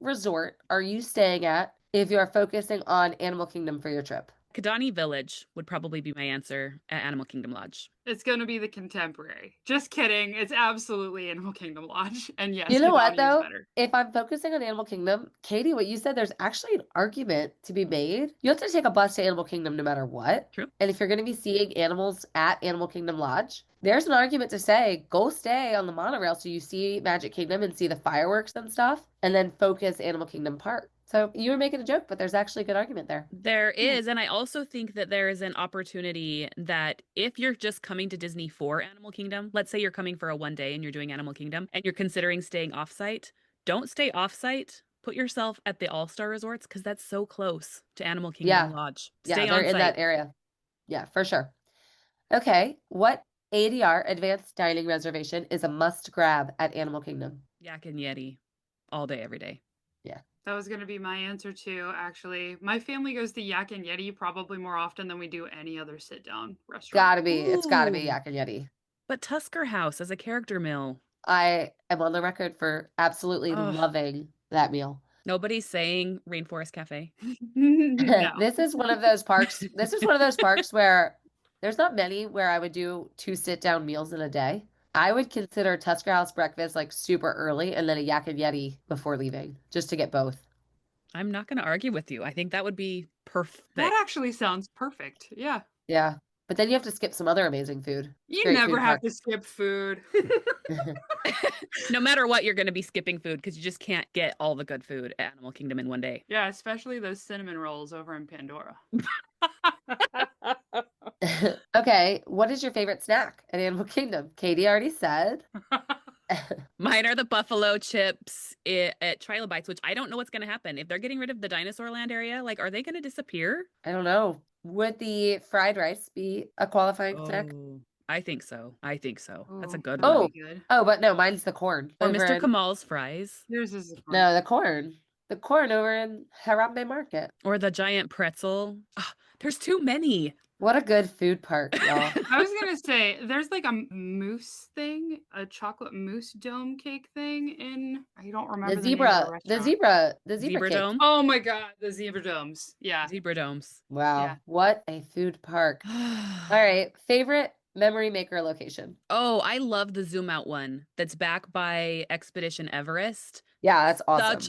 [SPEAKER 1] resort are you staying at if you are focusing on Animal Kingdom for your trip?
[SPEAKER 3] Kidani Village would probably be my answer at Animal Kingdom Lodge.
[SPEAKER 2] It's going to be the Contemporary. Just kidding. It's absolutely Animal Kingdom Lodge. And yes,
[SPEAKER 1] You know what,
[SPEAKER 2] Kidani is
[SPEAKER 1] though?
[SPEAKER 2] better.
[SPEAKER 1] If I'm focusing on Animal Kingdom, Katie, what you said, there's actually an argument to be made. You have to take a bus to Animal Kingdom no matter what.
[SPEAKER 3] True.
[SPEAKER 1] And if you're going to be seeing animals at Animal Kingdom Lodge, there's an argument to say, go stay on the monorail so you see Magic Kingdom and see the fireworks and stuff, and then focus Animal Kingdom Park. So you were making a joke, but there's actually a good argument there.
[SPEAKER 3] There is. And I also think that there is an opportunity that if you're just coming to Disney for Animal Kingdom, let's say you're coming for a 1 day and you're doing Animal Kingdom and you're considering staying offsite, don't stay offsite. Put yourself at the All-Star Resorts because that's so close to Animal Kingdom Lodge. Stay
[SPEAKER 1] they're in that area. Yeah, for sure. Okay, what ADR advanced dining reservation is a must grab at Animal Kingdom?
[SPEAKER 3] Yak and Yeti all day, every day.
[SPEAKER 1] Yeah.
[SPEAKER 2] That was going to be my answer too, actually. My family goes to Yak and Yeti probably more often than we do any other sit-down restaurant.
[SPEAKER 1] Gotta be. It's gotta be
[SPEAKER 3] Ooh.
[SPEAKER 1] Yak and Yeti.
[SPEAKER 3] But Tusker House as a character meal.
[SPEAKER 1] I am on the record for absolutely loving that meal.
[SPEAKER 3] Nobody's saying Rainforest Cafe.
[SPEAKER 2] No.
[SPEAKER 1] This is one of those parks. This is one of those parks where there's not many where I would do 2 sit-down meals in a day. I would consider Tusker House breakfast like super early and then a Yak and Yeti before leaving, just to get both.
[SPEAKER 3] I'm not going to argue with you. I think that would be perfect.
[SPEAKER 2] That actually sounds perfect. Yeah.
[SPEAKER 1] Yeah. But then you have to skip some other amazing food.
[SPEAKER 2] You never have to skip food.
[SPEAKER 3] No matter what, you're going to be skipping food because you just can't get all the good food at Animal Kingdom in 1 day.
[SPEAKER 2] Yeah, especially those cinnamon rolls over in Pandora.
[SPEAKER 1] Okay, what is your favorite snack at Animal Kingdom? Katie already said.
[SPEAKER 3] Mine are the buffalo chips at Trilobites, which I don't know what's going to happen. If they're getting rid of the Dinosaur Land area, like, are they going to disappear?
[SPEAKER 1] I don't know. Would the fried rice be a qualifying snack?
[SPEAKER 3] I think so. That's a good
[SPEAKER 1] Oh,
[SPEAKER 3] one.
[SPEAKER 2] Good.
[SPEAKER 1] Oh, but no, mine's the corn.
[SPEAKER 3] Or
[SPEAKER 1] over
[SPEAKER 3] Mr.
[SPEAKER 1] in-
[SPEAKER 3] Kamal's fries.
[SPEAKER 2] Yours is
[SPEAKER 1] No, the corn. The corn over in Harambe Market.
[SPEAKER 3] Or the giant pretzel. Oh, there's too many.
[SPEAKER 1] What a good food park, y'all.
[SPEAKER 2] I was going to say, there's like a mousse thing, a chocolate mousse dome cake thing in, I don't remember
[SPEAKER 1] The
[SPEAKER 2] the name of
[SPEAKER 1] zebra
[SPEAKER 3] Zebra
[SPEAKER 1] cake.
[SPEAKER 3] dome.
[SPEAKER 2] Oh my God, the zebra domes. Yeah.
[SPEAKER 3] Zebra domes.
[SPEAKER 1] Wow,
[SPEAKER 2] Yeah.
[SPEAKER 1] what a food park. All right, favorite memory maker location.
[SPEAKER 3] Oh, I love the zoom out one that's back by Expedition Everest.
[SPEAKER 1] Yeah, that's awesome.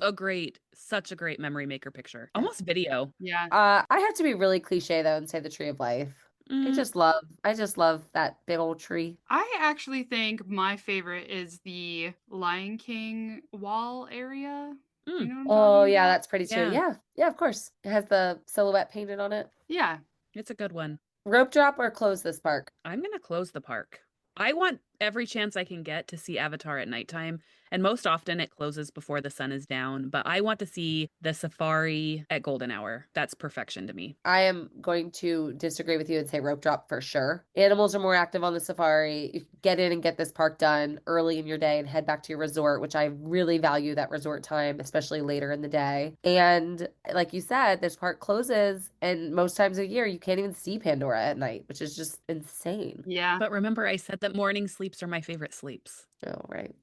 [SPEAKER 3] Such a great memory maker picture. Almost video.
[SPEAKER 2] Yeah.
[SPEAKER 1] I have to be really cliche though and say the Tree of Life. I just love that big old tree.
[SPEAKER 2] I actually think my favorite is the Lion King wall area. You know what I'm
[SPEAKER 1] Oh
[SPEAKER 2] talking
[SPEAKER 1] yeah,
[SPEAKER 2] about?
[SPEAKER 1] that's pretty too. Yeah, of course. It has the silhouette painted on it.
[SPEAKER 2] Yeah.
[SPEAKER 3] It's a good one.
[SPEAKER 1] Rope drop or close this park?
[SPEAKER 3] I'm going to close the park. I want every chance I can get to see Avatar at nighttime. And most often it closes before the sun is down. But I want to see the safari at golden hour. That's perfection to me.
[SPEAKER 1] I am going to disagree with you and say rope drop for sure. Animals are more active on the safari. You get in and get this park done early in your day and head back to your resort, which I really value that resort time, especially later in the day. And like you said, this park closes, and most times of the year, you can't even see Pandora at night, which is just insane.
[SPEAKER 2] Yeah.
[SPEAKER 3] But remember, I said that morning sleeps are my favorite sleeps.
[SPEAKER 1] Oh, right.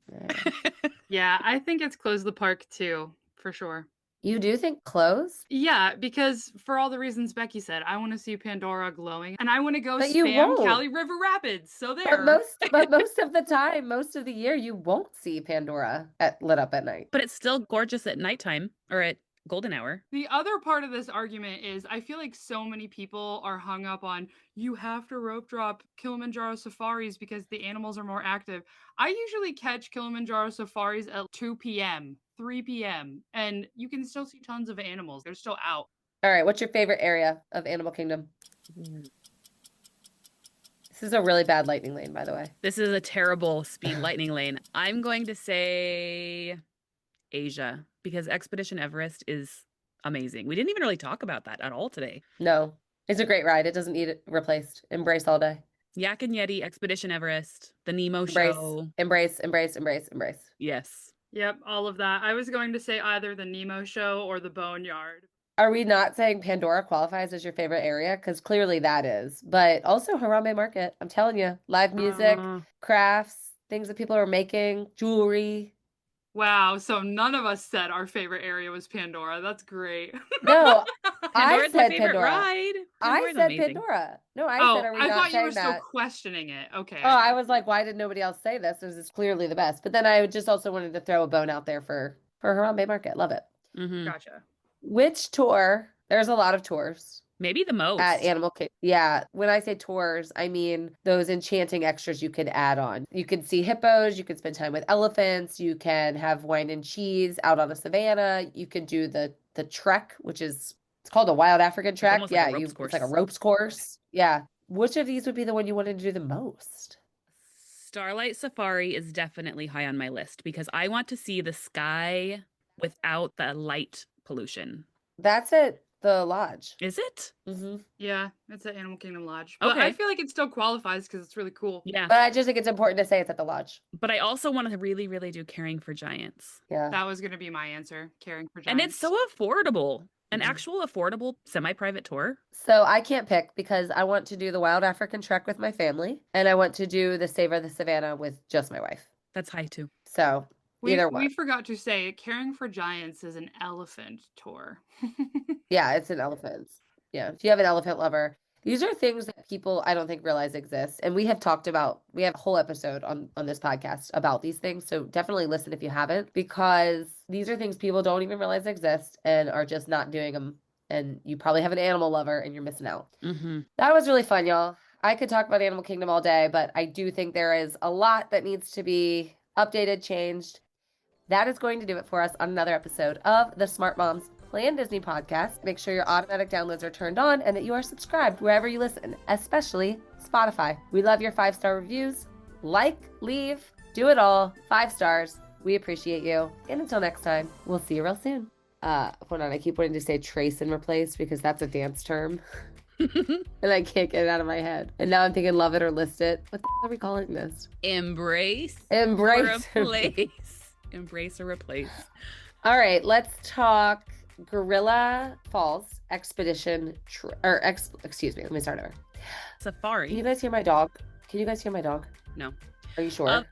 [SPEAKER 2] Yeah, I think it's close the park too, for sure.
[SPEAKER 1] You do think close?
[SPEAKER 2] Yeah, because for all the reasons Becki said, I want to see Pandora glowing, and I want to go
[SPEAKER 1] But you
[SPEAKER 2] spam
[SPEAKER 1] won't.
[SPEAKER 2] Cali River Rapids. So
[SPEAKER 1] But
[SPEAKER 2] there.
[SPEAKER 1] most of the time, most of the year, you won't see Pandora lit up at night.
[SPEAKER 3] But it's still gorgeous at nighttime or at golden hour.
[SPEAKER 2] The other part of this argument is I feel like so many people are hung up on you have to rope drop Kilimanjaro safaris because the animals are more active. I usually catch Kilimanjaro safaris at 2 p.m., 3 p.m., and you can still see tons of animals. They're still out.
[SPEAKER 1] All right, what's your favorite area of Animal Kingdom? This is a really bad lightning lane, by the way.
[SPEAKER 3] This is a terrible speed lightning lane. I'm going to say Asia because Expedition Everest is amazing. We didn't even really talk about that at all today.
[SPEAKER 1] No, it's a great ride. It doesn't need it replaced. Embrace all day.
[SPEAKER 3] Yak and Yeti, Expedition Everest, the Nemo
[SPEAKER 1] Embrace,
[SPEAKER 3] show.
[SPEAKER 1] embrace, embrace, embrace, embrace.
[SPEAKER 3] Yes.
[SPEAKER 2] Yep, all of that. I was going to say either the Nemo show or the Boneyard.
[SPEAKER 1] Are we not saying Pandora qualifies as your favorite area? Because clearly that is. But also Harambe Market. I'm telling you, live music, crafts, things that people are making, jewelry.
[SPEAKER 2] Wow, so none of us said our favorite area was Pandora. That's great.
[SPEAKER 1] No, I
[SPEAKER 3] Pandora's my
[SPEAKER 1] said
[SPEAKER 3] favorite
[SPEAKER 1] Pandora.
[SPEAKER 3] ride.
[SPEAKER 1] I
[SPEAKER 3] Pandora's
[SPEAKER 1] said
[SPEAKER 3] amazing.
[SPEAKER 1] Pandora. No, I
[SPEAKER 2] Oh,
[SPEAKER 1] said, are we
[SPEAKER 2] I
[SPEAKER 1] not
[SPEAKER 2] thought you
[SPEAKER 1] saying
[SPEAKER 2] were still
[SPEAKER 1] that?
[SPEAKER 2] questioning it. Okay.
[SPEAKER 1] Oh, I was like, why did nobody else say this? This is clearly the best. But then I just also wanted to throw a bone out there for Harambe Market. Love it.
[SPEAKER 3] Mhm.
[SPEAKER 2] Gotcha.
[SPEAKER 1] Which tour? There's a lot of tours
[SPEAKER 3] Maybe the most.
[SPEAKER 1] at Animal Kingdom. Yeah, when I say tours, I mean those enchanting extras you could add on. You could see hippos, you could spend time with elephants, you can have wine and cheese out on the savannah, you could do the trek, which is it's called a wild African trek.
[SPEAKER 3] almost like a
[SPEAKER 1] Yeah,
[SPEAKER 3] ropes
[SPEAKER 1] it's like a
[SPEAKER 3] course.
[SPEAKER 1] ropes course. Yeah. Which of these would be the one you wanted to do the most?
[SPEAKER 3] Starlight Safari is definitely high on my list because I want to see the sky without the light pollution.
[SPEAKER 1] That's at the lodge.
[SPEAKER 3] Is it?
[SPEAKER 1] Mm-hmm.
[SPEAKER 2] Yeah, it's at Animal Kingdom Lodge. But
[SPEAKER 3] Okay.
[SPEAKER 2] I feel like it still qualifies because it's really cool.
[SPEAKER 3] Yeah.
[SPEAKER 1] But I just think it's important to say it's at the lodge.
[SPEAKER 3] But I also want to really, really do Caring for Giants.
[SPEAKER 1] Yeah.
[SPEAKER 2] That was going to be my answer, Caring for Giants.
[SPEAKER 3] And it's so affordable. An
[SPEAKER 1] Mhm.
[SPEAKER 3] actual affordable semi-private tour.
[SPEAKER 1] So I can't pick because I want to do the Wild African Trek with my family, and I want to do the Savor the Savannah with just my wife.
[SPEAKER 3] That's high too.
[SPEAKER 1] So either one.
[SPEAKER 2] We forgot to say Caring for Giants is an elephant tour.
[SPEAKER 1] Yeah, it's an elephant. Yeah, if you have an elephant lover, these are things that people I don't think realize exist. And we have a whole episode on this podcast about these things. So definitely listen if you haven't, because these are things people don't even realize exist and are just not doing them. And you probably have an animal lover and you're missing out.
[SPEAKER 3] Mm-hmm.
[SPEAKER 1] That was really fun, y'all. I could talk about Animal Kingdom all day, but I do think there is a lot that needs to be updated, changed. That is going to do it for us on another episode of the Smart Moms Plan Disney podcast. Make sure your automatic downloads are turned on and that you are subscribed wherever you listen, especially Spotify. We love your 5-star reviews. Like, leave, do it all. 5 stars. We appreciate you. And until next time, we'll see you real soon. Hold on, I keep wanting to say trace and replace because that's a dance term. And I can't get it out of my head. And now I'm thinking love it or list it. What the hell are we calling this?
[SPEAKER 3] Embrace.
[SPEAKER 1] Embrace.
[SPEAKER 3] Or replace. Embrace or replace.
[SPEAKER 1] All right, let's talk Gorilla Falls Expedition. Excuse me, let me start over.
[SPEAKER 3] Safari.
[SPEAKER 1] Can you guys hear my dog? No. Are you sure?